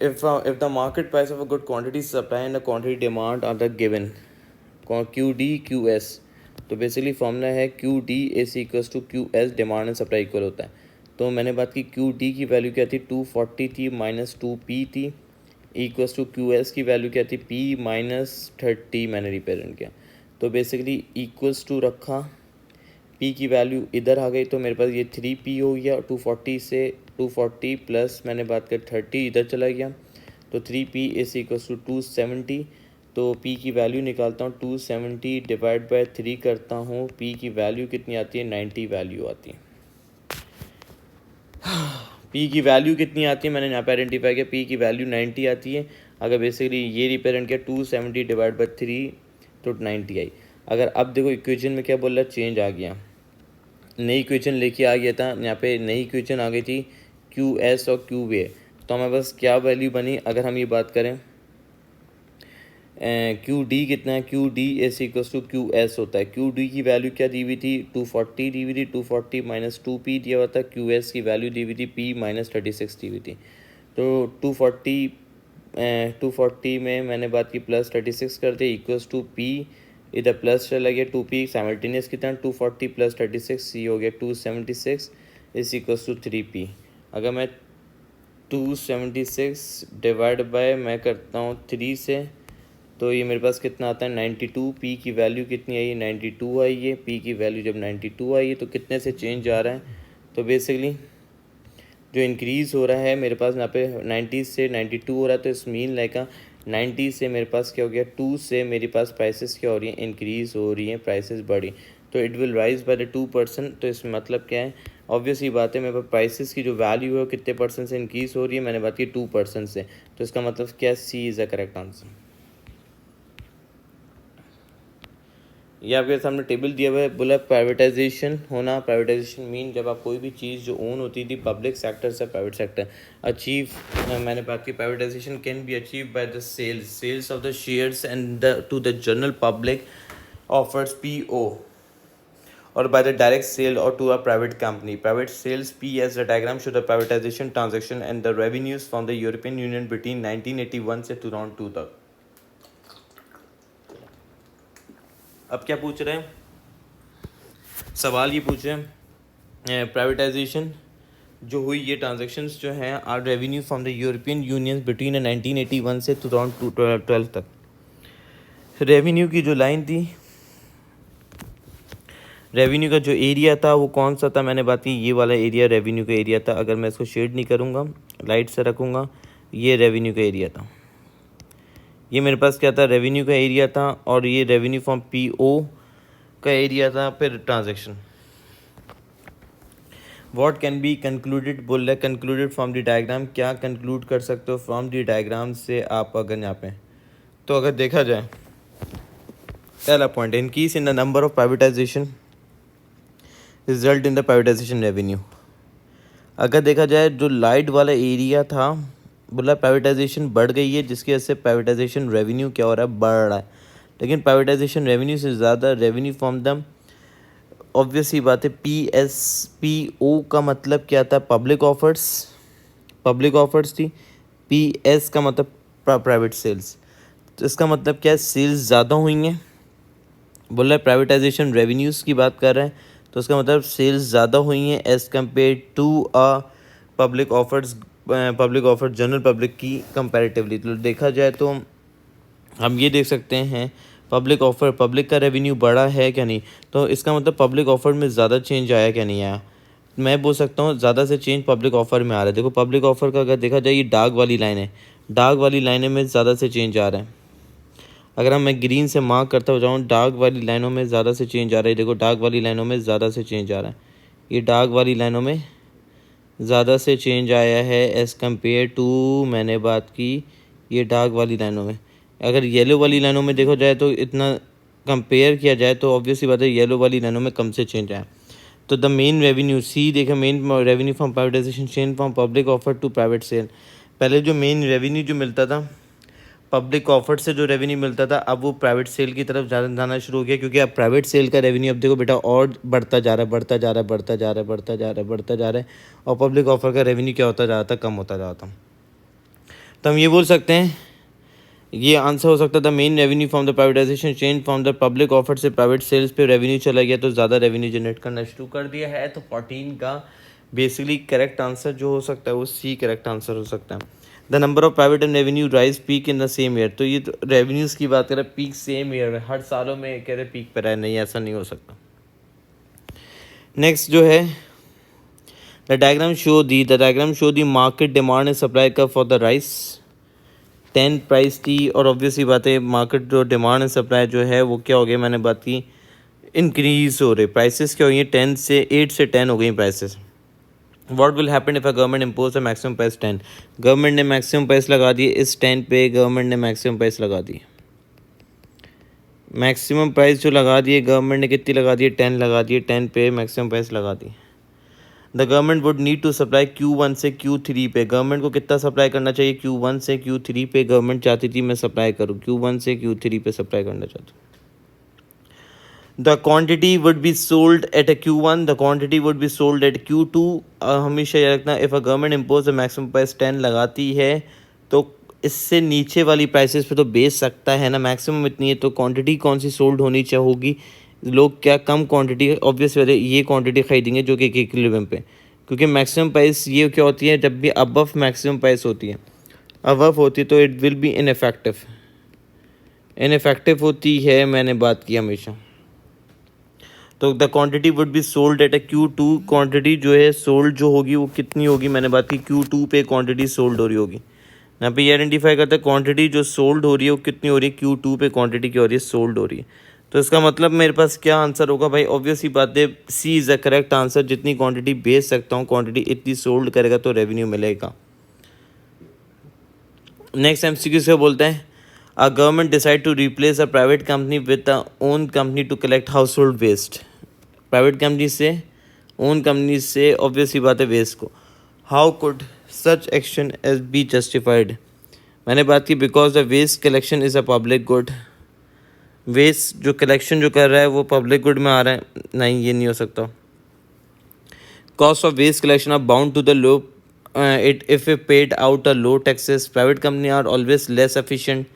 if the market price of a good quantity supply and the quantity demand are the given QD QS, तो basically formula है QD AC equals to QS, demand and supply equal होता है। तो मैंने बात की QD की वैल्यू क्या थी, 240 थी, माइनस 2P थी, इक्वल्स टू QS की वैल्यू क्या थी, P माइनस 30 मैंने रिप्रेजेंट किया। तो बेसिकली इक्वल्स टू रखा, P की वैल्यू इधर आ गई, तो मेरे पास ये 3P हो गया, 240 से 240 प्लस मैंने बात कर 30 इधर चला गया, तो 3P इज इक्वल्स टू 270। तो P की वैल्यू निकालता हूँ, 270 डिवाइड बाय 3 करता हूँ, P की वैल्यू कितनी आती है, 90 वैल्यू आती है। P की वैल्यू कितनी आती है, मैंने यहाँ पे आइडेंटिफाई किया, P की वैल्यू 90 आती है। अगर बेसिकली ये रिप्रेजेंट किया 270 डिवाइड बाई 3 तो 90 आई। अगर अब देखो इक्वेशन में क्या बोल रहा है, चेंज आ गया, नई इक्वेशन लेके आ गया था, यहाँ पे नई इक्वेशन आ गई थी QS और QA। तो हमारे पास क्या वैल्यू बनी, अगर हम ये बात करें QD कितना है, QD S equals to QS होता है। QD की वैल्यू क्या दी हुई थी, 240 दी हुई थी, 240 माइनस 2P दिया हुआ था। QS की वैल्यू दी हुई थी P माइनस 36 दी हुई थी। तो 240 में मैंने बात की प्लस 36 कर दिया, इक्वल्स टू P, इधर प्लस चला गया, 2P साइमल्टेनियस कितना, 240 प्लस 36, ये हो गया 276 इस इक्वल्स टू 3P। अगर मैं 276 डिवाइड बाय मैं करता हूँ 3 से, तो ये मेरे पास कितना आता है, 92। P की वैल्यू कितनी आई है, 92 आई है। P की वैल्यू जब 92 आई है तो कितने से चेंज आ रहा है, तो बेसिकली जो इंक्रीज़ हो रहा है मेरे पास यहाँ पे 90 से 92 हो रहा है, तो इस मीन लाइक 90 से मेरे पास क्या हो गया, 2 से मेरे पास प्राइसेस क्या हो रही हैं, इंक्रीज़ हो रही हैं, प्राइसेस बढ़ी, तो it will rise by the 2%। तो इसमें मतलब क्या है, ऑब्वियस ही बात है, मेरे पास प्राइसेस की जो वैल्यू है वो कितने परसेंट से इंक्रीज़ हो रही है, मैंने बात की 2% से। तो इसका मतलब क्या, सी इज़ द करेक्ट आंसर। ये आपके सामने टेबल दिया हुआ है, बोला प्राइवेटाइजेशन होना। प्राइवेटाइजेशन मीन जब आप कोई भी चीज़ जो ओन होती थी पब्लिक सेक्टर से प्राइवेट सेक्टर अचीव, मैंने बात की privatisation can be achieve by the sales of the shares and to the general public offers PO, or by the direct sale or to a private company. Private sales P as the diagram show the privatization transaction and the revenues from the European Union between 1981 से 2002 तक। अब क्या पूछ रहे हैं, सवाल ये पूछ रहे हैं प्राइवेटाइजेशन जो हुई ये ट्रांजेक्शन्स जो हैं are revenue from the European Union between 1981 से 2012 तक। रेवेन्यू की जो लाइन थी, रेवेन्यू का जो एरिया था वो कौन सा था, मैंने बात की ये वाला एरिया रेवेन्यू का एरिया था। अगर मैं इसको शेड नहीं करूँगा, लाइट से रखूँगा, ये रेवेन्यू का एरिया था। ये मेरे पास क्या था, रेवेन्यू का एरिया था, और ये रेवेन्यू फ्रॉम PO का एरिया था। फिर transaction what can be concluded, बोल रहा है कंक्लूडेड फ्रॉम द डायग्राम। क्या कंक्लूड कर सकते हो फ्रॉम द डायग्राम से आप, अगर यहाँ पे तो अगर देखा जाए, पहला point, increase in the number of privatisation result in the privatisation revenue. अगर देखा जाए जो लाइट वाला एरिया था, बोला प्राइवेटाइजेशन बढ़ गई है, जिसकी वजह से प्राइवेटाइजेशन रेवेन्यू क्या हो रहा है, बढ़ रहा है। लेकिन प्राइवेटाइजेशन रेवेन्यू से ज़्यादा रेवेन्यू फ्रॉम द, ऑब्वियस ही बात है, PO का मतलब क्या था, पब्लिक ऑफर्स थी। PS का मतलब प्राइवेट सेल्स। तो इसका मतलब क्या है, सेल्स ज़्यादा हुई हैं। बोल रहा है प्राइवेटाइजेशन रेवेन्यूज़ की बात कर रहे हैं, तो उसका मतलब सेल्स ज़्यादा हुई हैं as compare to public offer general public की कंपैरेटिवली। तो देखा जाए तो हम ये देख सकते हैं पब्लिक का रेवेन्यू बढ़ा है क्या नहीं, तो इसका मतलब पब्लिक ऑफर में ज़्यादा चेंज आया क्या नहीं आया। मैं बोल सकता हूँ ज़्यादा से चेंज पब्लिक ऑफर में आ रहा है। देखो पब्लिक ऑफर का अगर देखा जाए, ये डार्क वाली लाइन है, डार्क वाली लाइनें में ज़्यादा से चेंज आ रहा है। अगर मैं ग्रीन से मार्क करता हो जाऊँ, डार्क वाली लाइनों में ज़्यादा से चेंज आ रहा है। देखो डार्क वाली लाइनों में ज़्यादा से चेंज आ रहा है, ये डार्क वाली लाइनों में ज़्यादा से चेंज आया है एज़ कम्पेयर टू, मैंने बात की ये डार्क वाली लाइनों में। अगर येलो वाली लाइनों में देखा जाए तो इतना कंपेयर किया जाए तो ऑब्वियसली बात है येलो वाली लाइनों में कम से चेंज आया। तो द मेन रेवेन्यू सी देखा, main revenue from privatisation change from public offer to private sale. पहले जो मेन रेवेन्यू जो मिलता था पब्लिक ऑफर से, जो रेवेन्यू मिलता था, अब वो प्राइवेट सेल की तरफ जाना शुरू हो गया, क्योंकि अब प्राइवेट सेल का रेवेन्यू अब देखो बेटा और बढ़ता जा रहा है, और पब्लिक ऑफर का रेवेन्यू क्या होता जा रहा था, कम होता जा रहा था। तो हम ये बोल सकते हैं, ये आंसर हो सकता था main revenue from the privatisation change from the public offer से प्राइवेट सेल्स पे रेवेन्यू चला गया, तो ज़्यादा रेवेन्यू जनरेट करना शुरू कर दिया है। तो 14 का बेसिकली करेक्ट आंसर जो हो सकता है वो सी करेक्ट आंसर हो सकता है। The number of private and revenue rise peak in the same year. तो ये तो रेवेन्यूज़ की बात करें, पीक सेम ईयर में, हर सालों में कह रहे पीक पर है, नहीं ऐसा नहीं हो सकता। नेक्स्ट जो है the diagram show the market demand and supply का फॉर द राइस। 10 प्राइस थी, और ऑब्वियसली बात है मार्केट जो डिमांड एंड सप्लाई जो है वो क्या हो गया, मैंने बात की इंक्रीज़ हो रहे, प्राइसेस क्या हो गई 8 से 10 हो गई prices. What will happen if a government impose a maximum price 10। Government ने मैक्सिमम प्राइस लगा दिए, इस 10 पे गवर्नमेंट ने मैक्सिमम प्राइस लगा दी। मैक्सिमम प्राइस जो लगा दिए गवर्नमेंट ने, कितनी लगा दी, 10 लगा दिए, 10 पे मैक्सिमम प्राइस लगा दी। The government would need to supply Q1 से Q3 पे। गवर्नमेंट को कितना सप्लाई करना चाहिए, Q1 से Q3 पे गवर्नमेंट चाहती थी मैं सप्लाई करूँ, Q1 से Q3 पे सप्लाई करना चाहती हूँ। The quantity would be sold at a Q1, the quantity would be sold at Q2। हमेशा याद रखना, if a government impose a maximum price 10 लगाती है तो इससे नीचे वाली प्राइसेस पे तो बेच सकता है ना, मैक्सिमम इतनी है, तो क्वांटिटी कौन सी सोल्ड होनी चाहिए, लोग क्या कम क्वांटिटी, ऑब्वियस वाले ये क्वांटिटी खरीदेंगे जो कि इक्विलिब्रियम पे, क्योंकि मैक्सिमम प्राइस ये क्या होती है, जब भी अबव मैक्सिमम प्राइस होती है, अबव होती है तो इट विल बी इनफेक्टिव होती है, मैंने बात की हमेशा। तो the quantity would be sold at a Q2, quantity जो है सोल्ड जो होगी वो कितनी होगी, मैंने बात की Q2 पे क्वांटिटी सोल्ड हो रही होगी। यहाँ पे ये आइडेंटिफाई करता है क्वांटिटी जो सोल्ड हो रही है वो कितनी हो रही है, Q2 पे क्वांटिटी क्या हो रही है, सोल्ड हो रही है। तो इसका मतलब मेरे पास क्या आंसर होगा भाई, ऑब्वियस ही बात है सी इज़ द करेक्ट आंसर। जितनी क्वांटिटी बेच सकता हूँ क्वांटिटी इतनी सोल्ड करेगा तो रेवेन्यू मिलेगा। नेक्स्ट एमसीक्यू से बोलते हैं a government decide to replace a private company with a own company to collect house hold waste. Private company से ओन कंपनी से ऑब्वियस ही बात है वेस्ट को। How could such action as be justified. मैंने बात की because the waste collection is a public good. Waste जो कलेक्शन जो कर रहा है वो पब्लिक गुड में आ रहा है, नहीं ये नहीं हो सकता। Cost of waste collection are bound to the low it if a paid out a low taxes. Private company are always less efficient.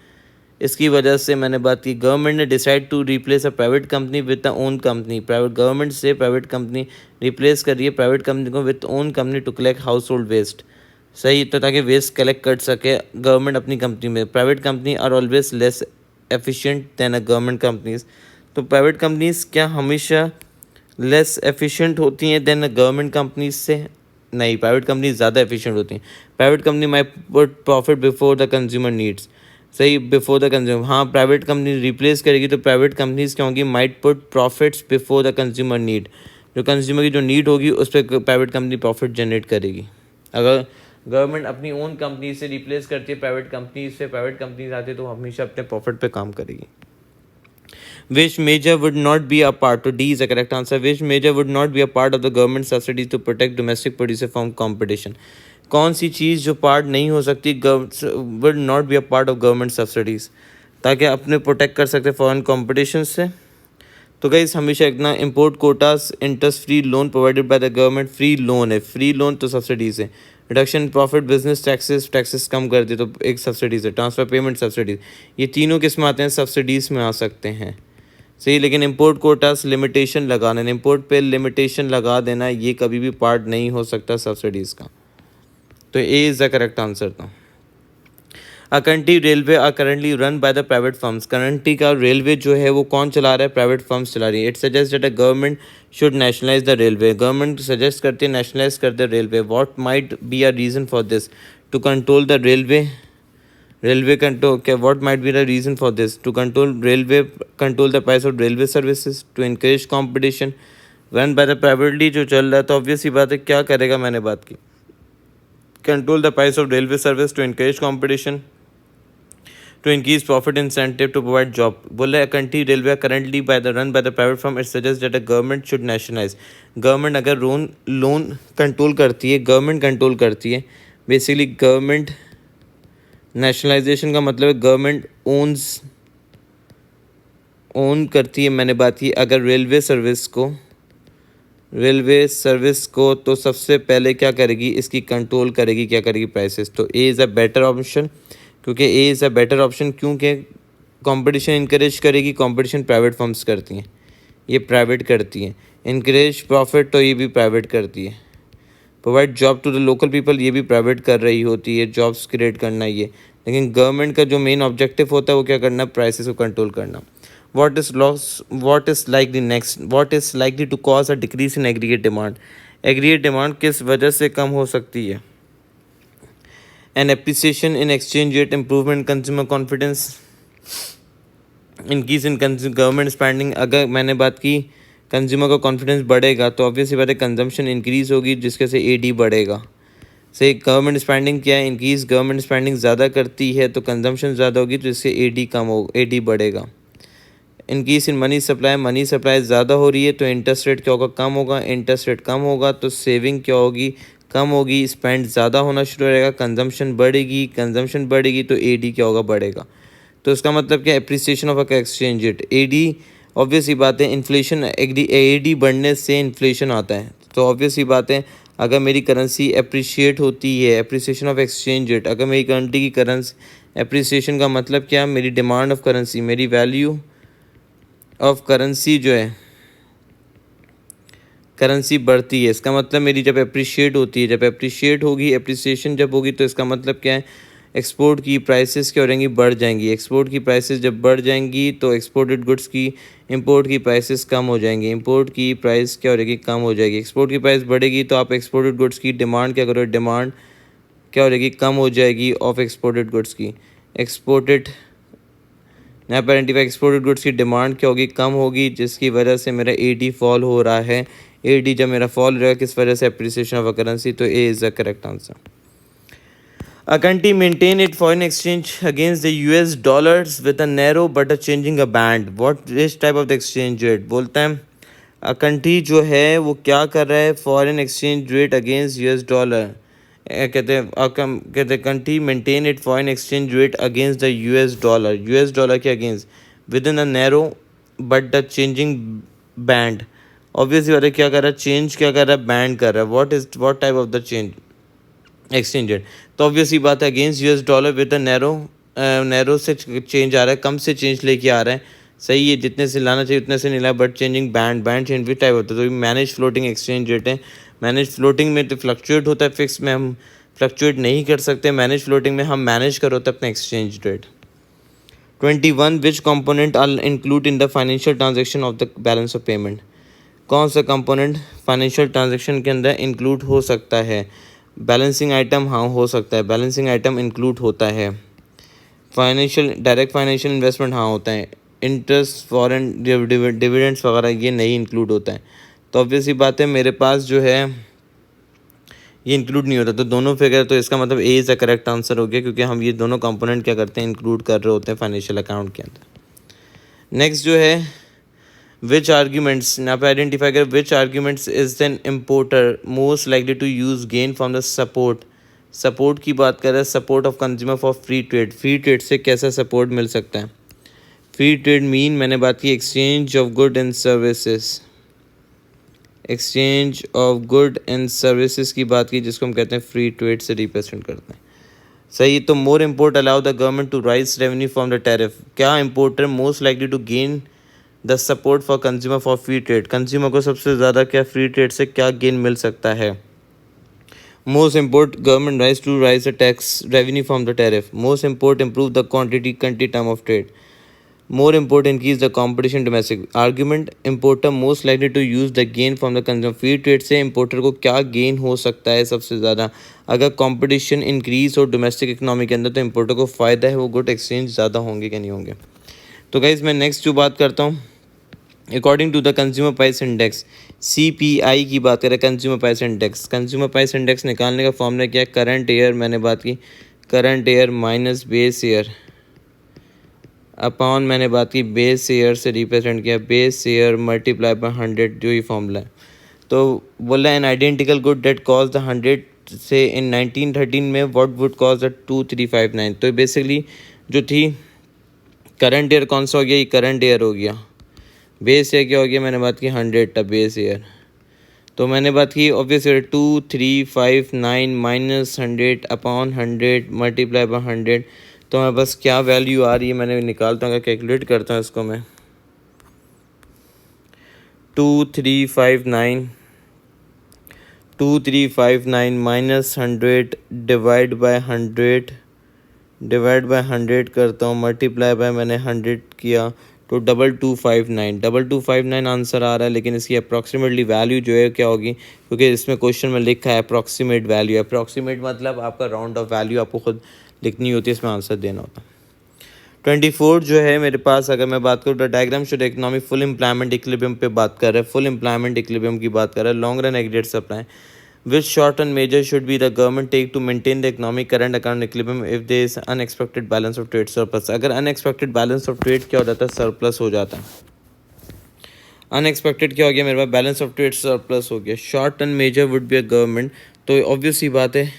इसकी वजह से मैंने बात की गवर्नमेंट ने decide to replace a private company with the own company. Private government से private company replace कर रही है प्राइवेट कंपनी को with own company to collect house hold waste. सही, तो ताकि वेस्ट कलेक्ट कर सके गवर्नमेंट अपनी कंपनी में। Private company are always less efficient than a government companies. तो प्राइवेट कंपनीज क्या हमेशा लेस एफिशिएंट होती हैं देन गवर्नमेंट कंपनीज से? नहीं, प्राइवेट कंपनी ज़्यादा एफिशिएंट होती हैं। Private company my put profit before the consumer needs. सही, बिफोर द कंज्यूमर। हाँ, प्राइवेट कंपनी रिप्लेस करेगी तो प्राइवेट कंपनीज क्या होंगी, might put profits before the consumer need. जो कंज्यूमर की जो नीड होगी उस पर प्राइवेट कंपनी प्रॉफिट जनरेट करेगी। अगर गवर्नमेंट अपनी ओन कंपनी से रिप्लेस करती है प्राइवेट कंपनीज से, प्राइवेट कंपनीज आती है तो हमेशा अपने प्रॉफिट पे काम करेगी। Which measure would not be a part, तो D is the correct answer, which measure would not be a part of the government subsidies to protect domestic producer from competition। कौन सी चीज़ जो पार्ट नहीं हो सकती would not be a part of government subsidies, ताकि अपने protect कर सकते foreign competition से। तो गाइस हमेशा एक ना import quotas interest free loan provided by the government. Free loan है, फ्री लोन तो सब्सिडीज है। Reduction profit business taxes, taxes कम कर दे तो एक सब्सिडीज है। ट्रांसफर पेमेंट सब्सिडीज, ये तीनों किस में आते हैं, सब्सिडीज में आ सकते हैं। सही, लेकिन इम्पोर्ट कोटास लिमिटेशन लगा देना, इम्पोर्ट पे लिमिटेशन लगा देना, ये कभी भी पार्ट नहीं हो सकता सब्सिडीज़ का। तो A is the correct answer था। A country railway are currently run by the private firms. Currently का रेलवे जो है वो कौन चला रहा है, प्राइवेट फर्म्स चला रही है। It suggest that a government should nationalise the railway. Government suggest करती है नेशनलाइज कर दे railway. What might be a reason for this, to control the railway control, okay, what might be the reason for this? To control railway, control the price of railway services, to encourage competition, run by the privately जो चल रहा है। तो obvious ही बात है क्या करेगा, मैंने बात की control the price of railway service, to encourage competition, to increase profit incentive, to provide job। बोले a country railway currently by the run by the private firm, it suggests that a government should nationalize। Government अगर loan control करती है, government control करती है, basically government nationalisation का मतलब है government own करती है। मैंने बात की अगर रेलवे सर्विस को तो सबसे पहले क्या करेगी, इसकी कंट्रोल करेगी, क्या करेगी, प्राइसेस। तो A is a better option, क्योंकि A is a better option क्योंकि कंपटीशन इंकरेज करेगी। कंपटीशन प्राइवेट फर्म्स करती हैं, ये प्राइवेट करती हैं। इंकरेज प्रॉफिट तो ये भी प्राइवेट करती है। Provide job to the local people, ये भी प्राइवेट कर रही होती है, जॉब्स क्रिएट करना ये। लेकिन गवर्नमेंट का जो मेन ऑब्जेक्टिव होता है वो क्या करना, प्राइसेस को कंट्रोल करना। What is likely to cause a decrease in aggregate demand. Aggregate demand किस वजह से कम हो सकती है? An appreciation in exchange rate, improvement consumer confidence, increase in government spending. अगर मैंने बात की कंज्यूमर का कॉन्फिडेंस बढ़ेगा तो ऑब्वियसली बात है कंजम्पशन इंक्रीज़ होगी, जिसके से एडी बढ़ेगा। से गवर्नमेंट स्पेंडिंग क्या है, इंक्रीज गवर्नमेंट स्पेंडिंग ज़्यादा करती है तो कंजम्पशन ज़्यादा होगी, तो इससे एडी कम हो, एडी बढ़ेगा। इंक्रीज इन मनी सप्लाई ज़्यादा हो रही है तो इंटरेस्ट रेट क्या होगा, कम होगा। इंटरेस्ट रेट कम होगा तो सेविंग क्या होगी, कम होगी। स्पेंड ज़्यादा होना शुरू हो जाएगा, कंजम्पशन बढ़ेगी तो एडी क्या होगा, बढ़ेगा। तो इसका मतलब क्या, एप्रिसिएशन ऑफ एक्सचेंज रेट। एडी ऑब्वियस ही बात है, इन्फ्लेशन एडी बढ़ने से इन्फ्लेशन आता है। तो ऑब्वियस ही बात है अगर मेरी करेंसी अप्रिशिएट होती है, एप्रिसिएशन ऑफ एक्सचेंज रेट, अगर मेरी कंट्री की करेंसी एप्रिसिएशन का मतलब क्या, मेरी डिमांड ऑफ करेंसी, मेरी वैल्यू ऑफ करेंसी जो है, करेंसी बढ़ती है। इसका मतलब मेरी जब अप्रिशिएट होती है, जब अप्रिशिएट होगी, एप्रिसिएशन जब होगी तो इसका मतलब क्या है, एक्सपोर्ट की प्राइसेस क्या हो जाएंगी, बढ़ जाएंगी। एक्सपोर्ट की प्राइसेस जब बढ़ जाएंगी तो एक्सपोर्टेड गुड्स की, इंपोर्ट की प्राइसेस कम हो जाएंगी। इंपोर्ट की प्राइस क्या हो जाएगी, कम हो जाएगी। एक्सपोर्ट की प्राइस बढ़ेगी तो आप एक्सपोर्टेड गुड्स की डिमांड क्या करोगे, डिमांड क्या हो जाएगी, कम हो जाएगी ऑफ एक्सपोर्टेड गुड्स की। एक्सपोर्टेड यहाँ पर आइडेंटिफाई एक्सपोर्टेड गुड्स की डिमांड क्या होगी, कम होगी, जिसकी वजह से मेरा एडी फॉल हो रहा है। एडी जब मेरा फॉल हो रहा है किस वजह से, एप्रिसिएशन ऑफ अ करेंसी, तो A is the correct answer. A country maintain its foreign exchange against the US dollars with a narrow but a changing a band. What which type of the exchange rate? बोलते हैं a country जो है वो क्या कर रहा है, foreign exchange rate against US dollar। कहते हैं country maintain its foreign exchange rate against the US dollar के against within a narrow but the changing band। Obviously बात है क्या कर रहा है, change क्या कर रहा है, band कर रहा है। what type of the change exchange rate, तो ऑब्वियसली बात है against US dollar with a narrow से चेंज आ रहा है, कम से चेंज लेके आ रहा है। सही है, जितने से लाना चाहिए उतने से नहीं लाया, बट चेंजिंग बैंड चेंज भी टाइप होता है। तो मैनेज फ्लोटिंग एक्सचेंज रेट है। मैनेज फ्लोटिंग में तो फ्लक्चुएट होता है, फिक्स में हम फ्लक्चुएट नहीं कर सकते। मैनेज फ्लोटिंग में हम मैनेज कर होता है अपना exchange rate. 21 which component are include in the financial transaction of the balance of payment. कौन सा कंपोनेंट फाइनेंशियल ट्रांजेक्शन के अंदर इंक्लूड हो सकता है। बैलेंसिंग आइटम, हाँ हो सकता है, बैलेंसिंग आइटम इंक्लूड होता है। फाइनेंशियल डायरेक्ट फाइनेंशियल इन्वेस्टमेंट हाँ होता है। इंटरेस्ट, फॉरेन डिविडेंड्स वगैरह ये नहीं इंक्लूड होता है। तो ऑब्वियसली बात है मेरे पास जो है ये इंक्लूड नहीं होता, तो दोनों फिगर, तो इसका मतलब ए इज़ द करेक्ट आंसर हो गया, क्योंकि हम ये दोनों कंपोनेंट क्या करते हैं, इंक्लूड कर रहे होते हैं फाइनेंशियल अकाउंट के अंदर। नेक्स्ट जो है विच आर्ग्यूमेंट्स, यहाँ पे आइडेंटिफाई कर which arguments is an importer most likely to use gain from the support की बात कर रहे हैं। Support of consumer for free trade, free trade से कैसा सपोर्ट मिल सकता है। फ्री ट्रेड मीन मैंने बात की exchange of good and services, exchange of good and services की बात की, जिसको हम कहते हैं फ्री ट्रेड से रिप्रेजेंट करते हैं। सही, तो more import allow the government to raise revenue from the tariff. क्या importer most likely to gain the support for consumer for free trade, consumer को सबसे ज़्यादा क्या फ्री ट्रेड से क्या गेन मिल सकता है। Most import government rise to rise the tax revenue from the tariff. Most import improve the quantity country term of trade. More import increase the competition domestic. Argument importer most likely to use the gain from the consumer, free trade से importer को क्या gain हो सकता है सबसे ज़्यादा। अगर competition increase हो डोमेस्टिक इकनॉमी के अंदर तो इम्पोर्टर को फ़ायदा है, वो गुड एक्सचेंज ज़्यादा होंगे कि नहीं होंगे। तो गाइज मैं नेक्स्ट जो बात करता हूँ, according to the consumer price index, CPI की बात करें, consumer price index. Consumer price index निकालने का फॉर्मूला क्या है, करंट ईयर, मैंने बात की current year minus base year upon मैंने बात की बेस ईयर से रिप्रेजेंट किया, बेस ईयर मल्टीप्लाई बाय 100, जो ये फॉर्मूला है। तो बोला an identical good that cause the 100 से इन 1913 में व्हाट वुड कॉज द 2359। तो बेसिकली जो थी करंट ईयर कौन सा हो गया, ये करंट ईयर हो गया। बेस ईयर क्या हो गया, मैंने बात की 100 था बेस ईयर। तो मैंने बात की obvious 2359 minus 100 upon 100 multiply by 100। तो मैं बस क्या वैल्यू आ रही है मैंने निकालता हूँ, अगर कैलकुलेट करता हूँ इसको मैं, 2359 माइनस 100 डिवाइड बाय 100 करता हूँ, मल्टीप्लाई बाय मैंने 100 किया, तो 2259 आंसर आ रहा है। लेकिन इसकी अप्रॉक्सीमेटली वैल्यू जो है क्या होगी, क्योंकि इसमें क्वेश्चन में लिखा है अप्रॉक्सीमेट वैल्यू। अप्रॉक्सीमेट मतलब आपका राउंड ऑफ वैल्यू आपको खुद लिखनी होती है, इसमें आंसर देना होता है। 24 जो है मेरे पास, अगर मैं बात करूँ, the diagram showed economy full employment equilibrium पे बात कर रहे हैं, फुल एम्प्लॉयमेंट इक्विलिब्रियम की बात कर रहे हैं। Long run aggregate supply, which short term measure should be the government take to maintain the economic current account equilibrium if there is unexpected balance of trade surplus. अगर unexpected balance of trade क्या हो जाता है, surplus हो जाता है। Unexpected क्या हो गया मेरे पास, बैलेंस ऑफ ट्रेड सरप्लस हो गया। Short term measure would be a government, तो ऑब्वियस ही बात है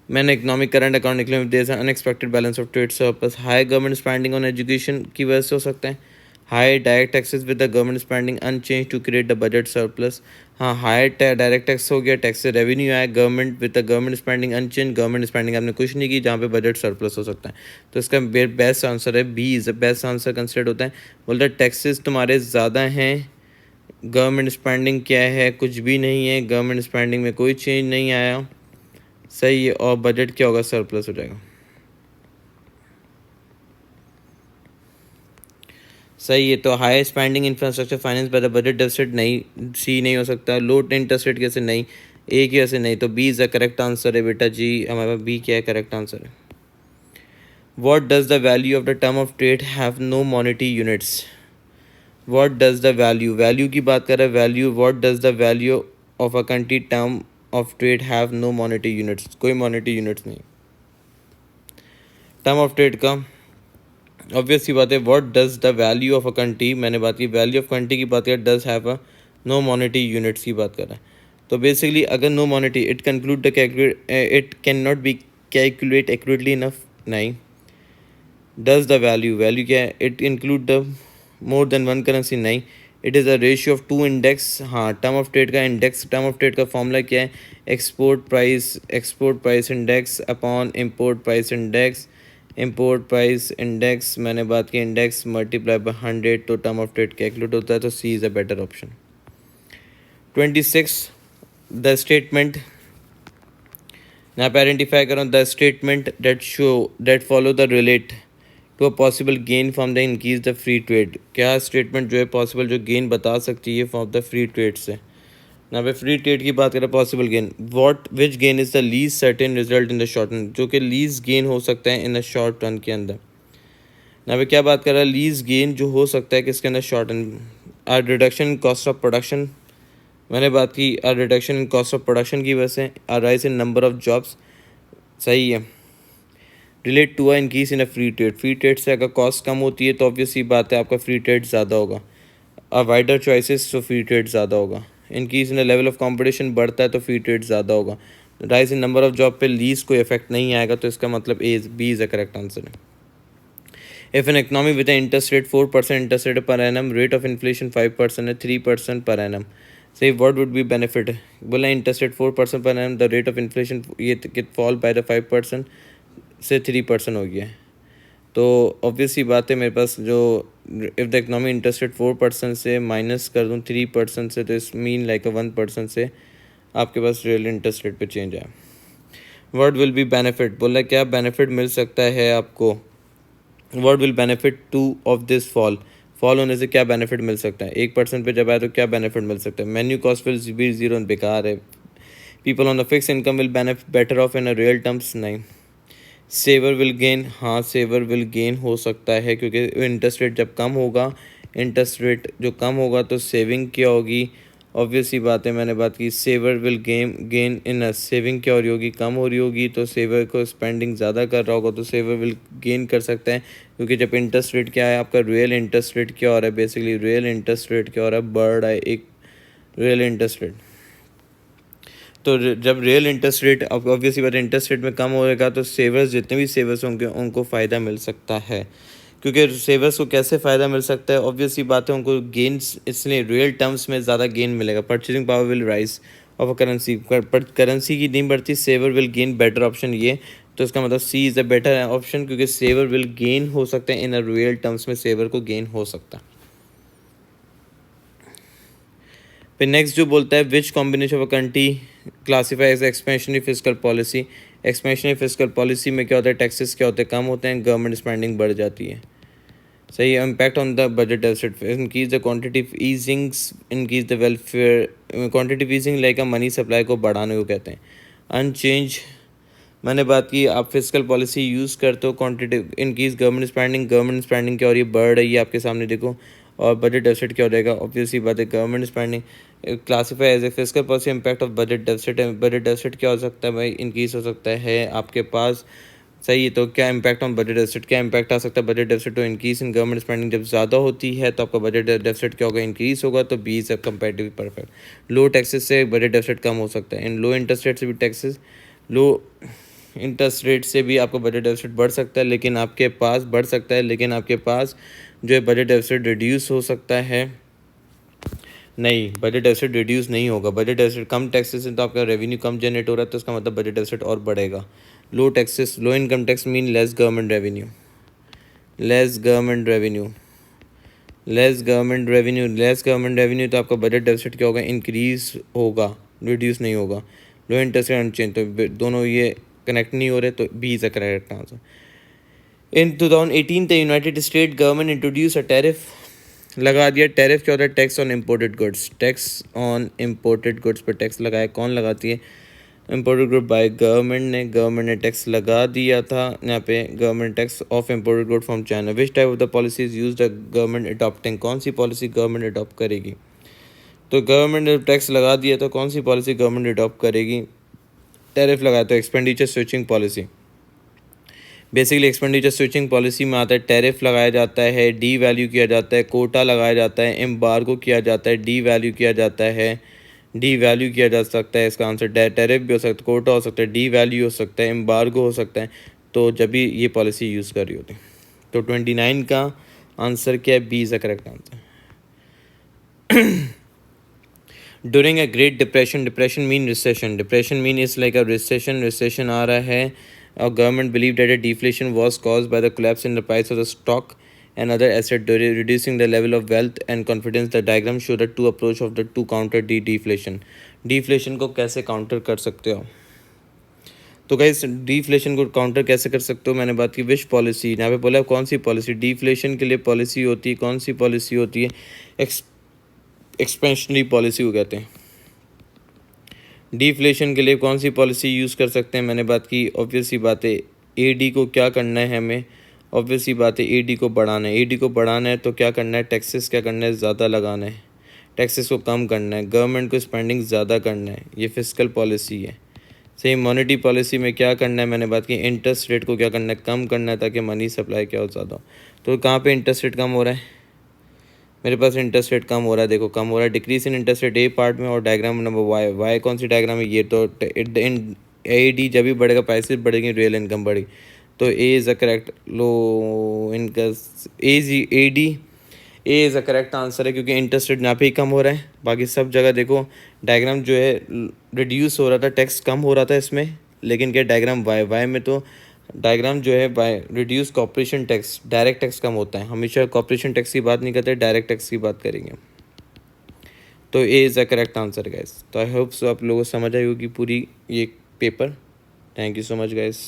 मैंने इकोनॉमिक करंट अकाउंट निकले there unexpected balance of trade surplus. High government spending on education की वजह से हो सकता है। High direct taxes with the government spending unchanged to create the budget surplus. हाँ, हाई डायरेक्ट टैक्स हो गया, टैक्स से रेवेन्यू आया, government with the government spending unchanged, government spending आपने कुछ नहीं की, जहाँ पे बजट सरप्लस हो सकता है। तो इसका बेस्ट आंसर है B is the best answer consider होता है। बोलते हैं टैक्सेस तुम्हारे ज़्यादा हैं, गवर्नमेंट स्पेंडिंग क्या है, कुछ भी नहीं है, गवर्नमेंट स्पेंडिंग में कोई चेंज नहीं आया। सही है, और बजट क्या होगा, सरप्लस हो जाएगा। सही है, तो high spending infrastructure finance by the budget deficit नहीं, सी नहीं हो सकता। लो इंटरेस्ट रेट कैसे नहीं, एक ही ऐसे नहीं, तो B is the correct answer है बेटा जी, हमारे पास बी क्या है, करेक्ट आंसर है। What does the value of the term of trade have no monetary units. What does the value, value की बात कर रहा है, value, what does the value of a country term of trade have no monetary units, कोई monetary units नहीं term of trade का। Obvious सी बात है, what does the value of a country, मैंने बात की वैल्यू ऑफ कंट्री की बात कर, does have a no monetary units की बात कर रहा है। तो बेसिकली अगर no monetary, it conclude the calculate, it can not be calculate accurately enough, नहीं। डज द वैल्यू, वैल्यू क्या है, it include the more than one currency, नहीं। It is a ratio of two index, हाँ। Term of trade का index, term of trade का formula क्या है, export price index upon import price index, import price index, मैंने बात की index multiply by 100, तो टर्म ऑफ ट्रेड कैलकुलेट होता है, तो C is a better option. 26 the statement, यहाँ पे आइडेंटिफाई करो the statement that follow the relate to a possible gain from the increase the free trade. क्या statement जो है पॉसिबल जो गेन बता सकती है फ्रॉम द फ्री ट्रेड से। यहाँ पे फ्री ट्रेड की बात करें, possible gain, what which gain is the lease certain result in the short run, जो कि लीज गेन हो सकता है इन द शॉर्ट रन के अंदर। यहाँ पे क्या बात कर रहा है, लीज गेन जो हो सकता है किसके अंदर, short run. Or reduction in cost of production, मैंने बात की or reduction in cost of production की वजह से, or rise in number of jobs, सही है। Relate to a increase in a free trade, free trade से अगर कॉस्ट कम होती है तो ऑब्वियस ही बात है आपका फ्री ट्रेड ज़्यादा होगा। अ वाइडर चॉइसेस तो फ्री ट्रेड ज़्यादा होगा। Increase in the level of competition बढ़ता है तो फ्री ट्रेड ज़्यादा होगा। Rise in number of job पे लीज कोई इफेक्ट नहीं आएगा, तो इसका मतलब A B is the correct answer है। If an economy with interest rate 4% interest rate per annum, rate of inflation 5% है, 3% पर एनम, से व्हाट वुड बी बेनिफिट। बोला interest rate 4% per annum, the rate of inflation ये fall by the 5% से 3% हो गया है। तो ऑब्वियस ही बात है, मेरे पास जो if the economy interest rate 4% से माइनस कर दूँ 3% से, तो इस मीन लाइक 1% से आपके पास रियल इंटरेस्ट रेट पे चेंज आया। व्हाट विल बी बेनिफिट, बोला क्या बेनिफिट मिल सकता है आपको, what will benefit two of this fall, fall होने से क्या बेनिफिट मिल सकता है, 1% पे जब आए तो क्या बेनिफिट मिल सकता है। Menu cost will be zero, बेकार है। People on the fix income will benefit better of in a real terms, नहीं। सेवर विल गेन, हाँ सेवर विल गेन हो सकता है, क्योंकि इंटरेस्ट रेट जब कम होगा, इंटरेस्ट रेट जो कम होगा तो सेविंग क्या होगी, ऑब्वियस ही बात है, मैंने बात की saver will gain in saving क्या हो रही होगी, कम हो रही होगी, तो सेवर को स्पेंडिंग ज़्यादा कर रहा होगा तो सेवर विल गेन कर सकता है, क्योंकि जब इंटरेस्ट रेट क्या है आपका, रियल इंटरेस्ट रेट क्या हो रहा है, बेसिकली रियल इंटरेस्ट रेट क्या हो रहा है, बढ़ रहा है एक रियल इंटरेस्ट रेट। तो जब रियल इंटरेस्ट रेट ऑब्वियसली बात इंटरेस्ट रेट में कम होएगा तो सेवर्स जितने भी सेवर्स होंगे उनको फ़ायदा मिल सकता है, क्योंकि सेवर्स को कैसे फ़ायदा मिल सकता है, ऑब्वियसली बात है उनको गेन्स, इसलिए रियल टर्म्स में ज़्यादा गेन मिलेगा। Purchasing power will rise of a currency, पर करेंसी की नहीं बढ़ती, saver will gain better option ये, तो इसका मतलब C is a better option, क्योंकि सेवर विल गेन हो सकता है इन अ रियल टर्म्स में, सेवर को गेन हो सकता है। फिर नेक्स्ट जो बोलता है which combination of a country classify as expansionary fiscal policy, expansionary fiscal policy में क्या होता है, टैक्सेस क्या होते हैं, कम होते हैं, गवर्नमेंट स्पेंडिंग बढ़ जाती है, सही है। Impact on the budget deficit, increase the quantity easings, increase the welfare, quantity easing like money supply को बढ़ाने को कहते हैं। अनचेंज, मैंने बात की आप फिजिकल पॉलिसी यूज़ करते हो, क्वांटिटी इंक्रीज गवर्नमेंट स्पेंडिंग क्या हो रही है, बढ़ रही है आपके सामने देखो, और बजट डेफिसिट क्या हो जाएगा, ऑब्वियसली बात है government spending classify as a fiscal policy, impact of budget deficit है, बजट डेफिसिट क्या हो सकता है भाई, इंक्रीज हो सकता है आपके पास, सही है। तो क्या इम्पैक्ट ऑन बजट डेफिसिट, क्या इम्पैक्ट आ सकता है बजट डेफिसिट, तो इंक्रीज इन गवर्नमेंट स्पेंडिंग जब ज़्यादा होती है तो आपका बजट डेफिसिट क्या होगा, इंक्रीज होगा, तो B is comparatively perfect. Low taxes से बजट डेफिसिट कम हो सकता है, इन लो इंटरेस्ट रेट से भी टैक्सेस, लो इंटरेस्ट रेट से भी आपका बजट डेफिसिट बढ़ सकता है, लेकिन आपके पास बढ़ सकता है, लेकिन आपके पास जो है बजट डेफिसिट रिड्यूस हो सकता है, नहीं बजट डेफिसिट रिड्यूस नहीं होगा, बजट डेफिसिट कम टैक्सेस से तो आपका रेवेन्यू कम जनरेट हो रहा है, तो इसका मतलब बजट डेफिसिट और बढ़ेगा। Low taxes, low income tax mean less government revenue, less government revenue, less government revenue, less government revenue, तो आपका बजट डेफिसिट क्या होगा, इंक्रीज होगा, रिड्यूस नहीं होगा। लो इंटरेस्ट रेट अनचेंज, तो दोनों ये कनेक्ट नहीं हो रहे, तो B is a correct answer. In 2018, the United States government introduced a tariff लगा दिया। टैरिफ क्या होता है? Tax on imported goods. Tax on imported goods पर टैक्स लगाया, कौन लगाती है? इम्पोर्टेड गुड बाय गवर्नमेंट ने टैक्स लगा दिया था यहाँ पे। Government tax of imported good from China. Which type of the policy is used government adopting? कौन सी पॉलिसी गवर्नमेंट अडॉप्ट करेगी? तो गवर्नमेंट ने टैक्स लगा दिया तो कौन सी पॉलिसी गवर्नमेंट अडॉप्ट करेगी? टैरिफ लगाया तो expenditure switching policy. Basically expenditure switching policy में आता है टैरिफ लगाया जाता है, डी वैल्यू किया जाता है, कोटा लगाया जाता है, एम्बार्गो किया जाता है, डी वैल्यू किया जाता है, डी वैल्यू किया जा सकता है। इसका आंसर टैरिफ भी हो सकता है, कोटा हो सकता है, डी वैल्यू हो सकता है, एम्बार्गो हो सकता है। तो जब भी ये पॉलिसी यूज़ कर रही होती है। तो 29 का आंसर क्या है? B is the correct answer. During a great depression, depression mean recession, depression mean is like a recession, recession आ रहा है। और government believe that a deflation was cause by the collapse in the price of the stock and other asset reducing the level of wealth and confidence. The diagram show the two approach of the two counter deflation. deflation को कैसे counter कर सकते हो? तो guys deflation को counter कैसे कर सकते हो? मैंने बात की विश पॉलिसी। यहाँ पे बोला कौन सी पॉलिसी डिफ्लेशन के लिए पॉलिसी होती है? कौन सी पॉलिसी होती है? एक्सपेंशनरी पॉलिसी को कहते हैं। डिफ्लेशन के लिए कौन सी पॉलिसी यूज़ कर सकते हैं? मैंने बात की ऑब्वियस सी बात है एडी को क्या करना है हमें? ऑब्वियस सी बात है एडी को बढ़ाना है। एडी को बढ़ाना है तो क्या करना है? टैक्सेस क्या करना है? ज़्यादा लगाना है। टैक्सेस को कम करना है। गवर्नमेंट को स्पेंडिंग ज़्यादा करना है। ये फिस्कल पॉलिसी है। सेम मॉनेटरी पॉलिसी में क्या करना है? मैंने बात की इंटरेस्ट रेट को क्या करना है? कम करना है ताकि मनी सप्लाई क्या हो ज़्यादा हो। तो कहाँ पे इंटरेस्ट रेट कम हो रहा है? मेरे पास इंटरेस्ट रेट कम हो रहा है, देखो कम हो रहा है। Decrease in interest rate A part में और डायग्राम नंबर वाई। वाई कौन सी डायग्राम है? ये तो इन ए डी जब भी बढ़ेगा प्राइसेस बढ़ेगी, रियल इनकम बढ़ेगी। तो ए इज़ अ करेक्ट लो इनका A D A is a correct answer है क्योंकि इंटरेस्ट रेट यहाँ पे ही कम हो रहा है। बाकी सब जगह देखो डायग्राम जो है रिड्यूस हो रहा था, टैक्स कम हो रहा था इसमें, लेकिन क्या डायग्राम वाई वाई में तो डायग्राम जो है by reduce corporation tax, direct tax कम होता है। हमेशा कॉर्पोरेशन टैक्स की बात नहीं करते, डायरेक्ट टैक्स की बात करेंगे। तो A is the correct answer guys. तो आई होप सो आप लोगों को समझ आई होगी पूरी ये paper. Thank you so much guys.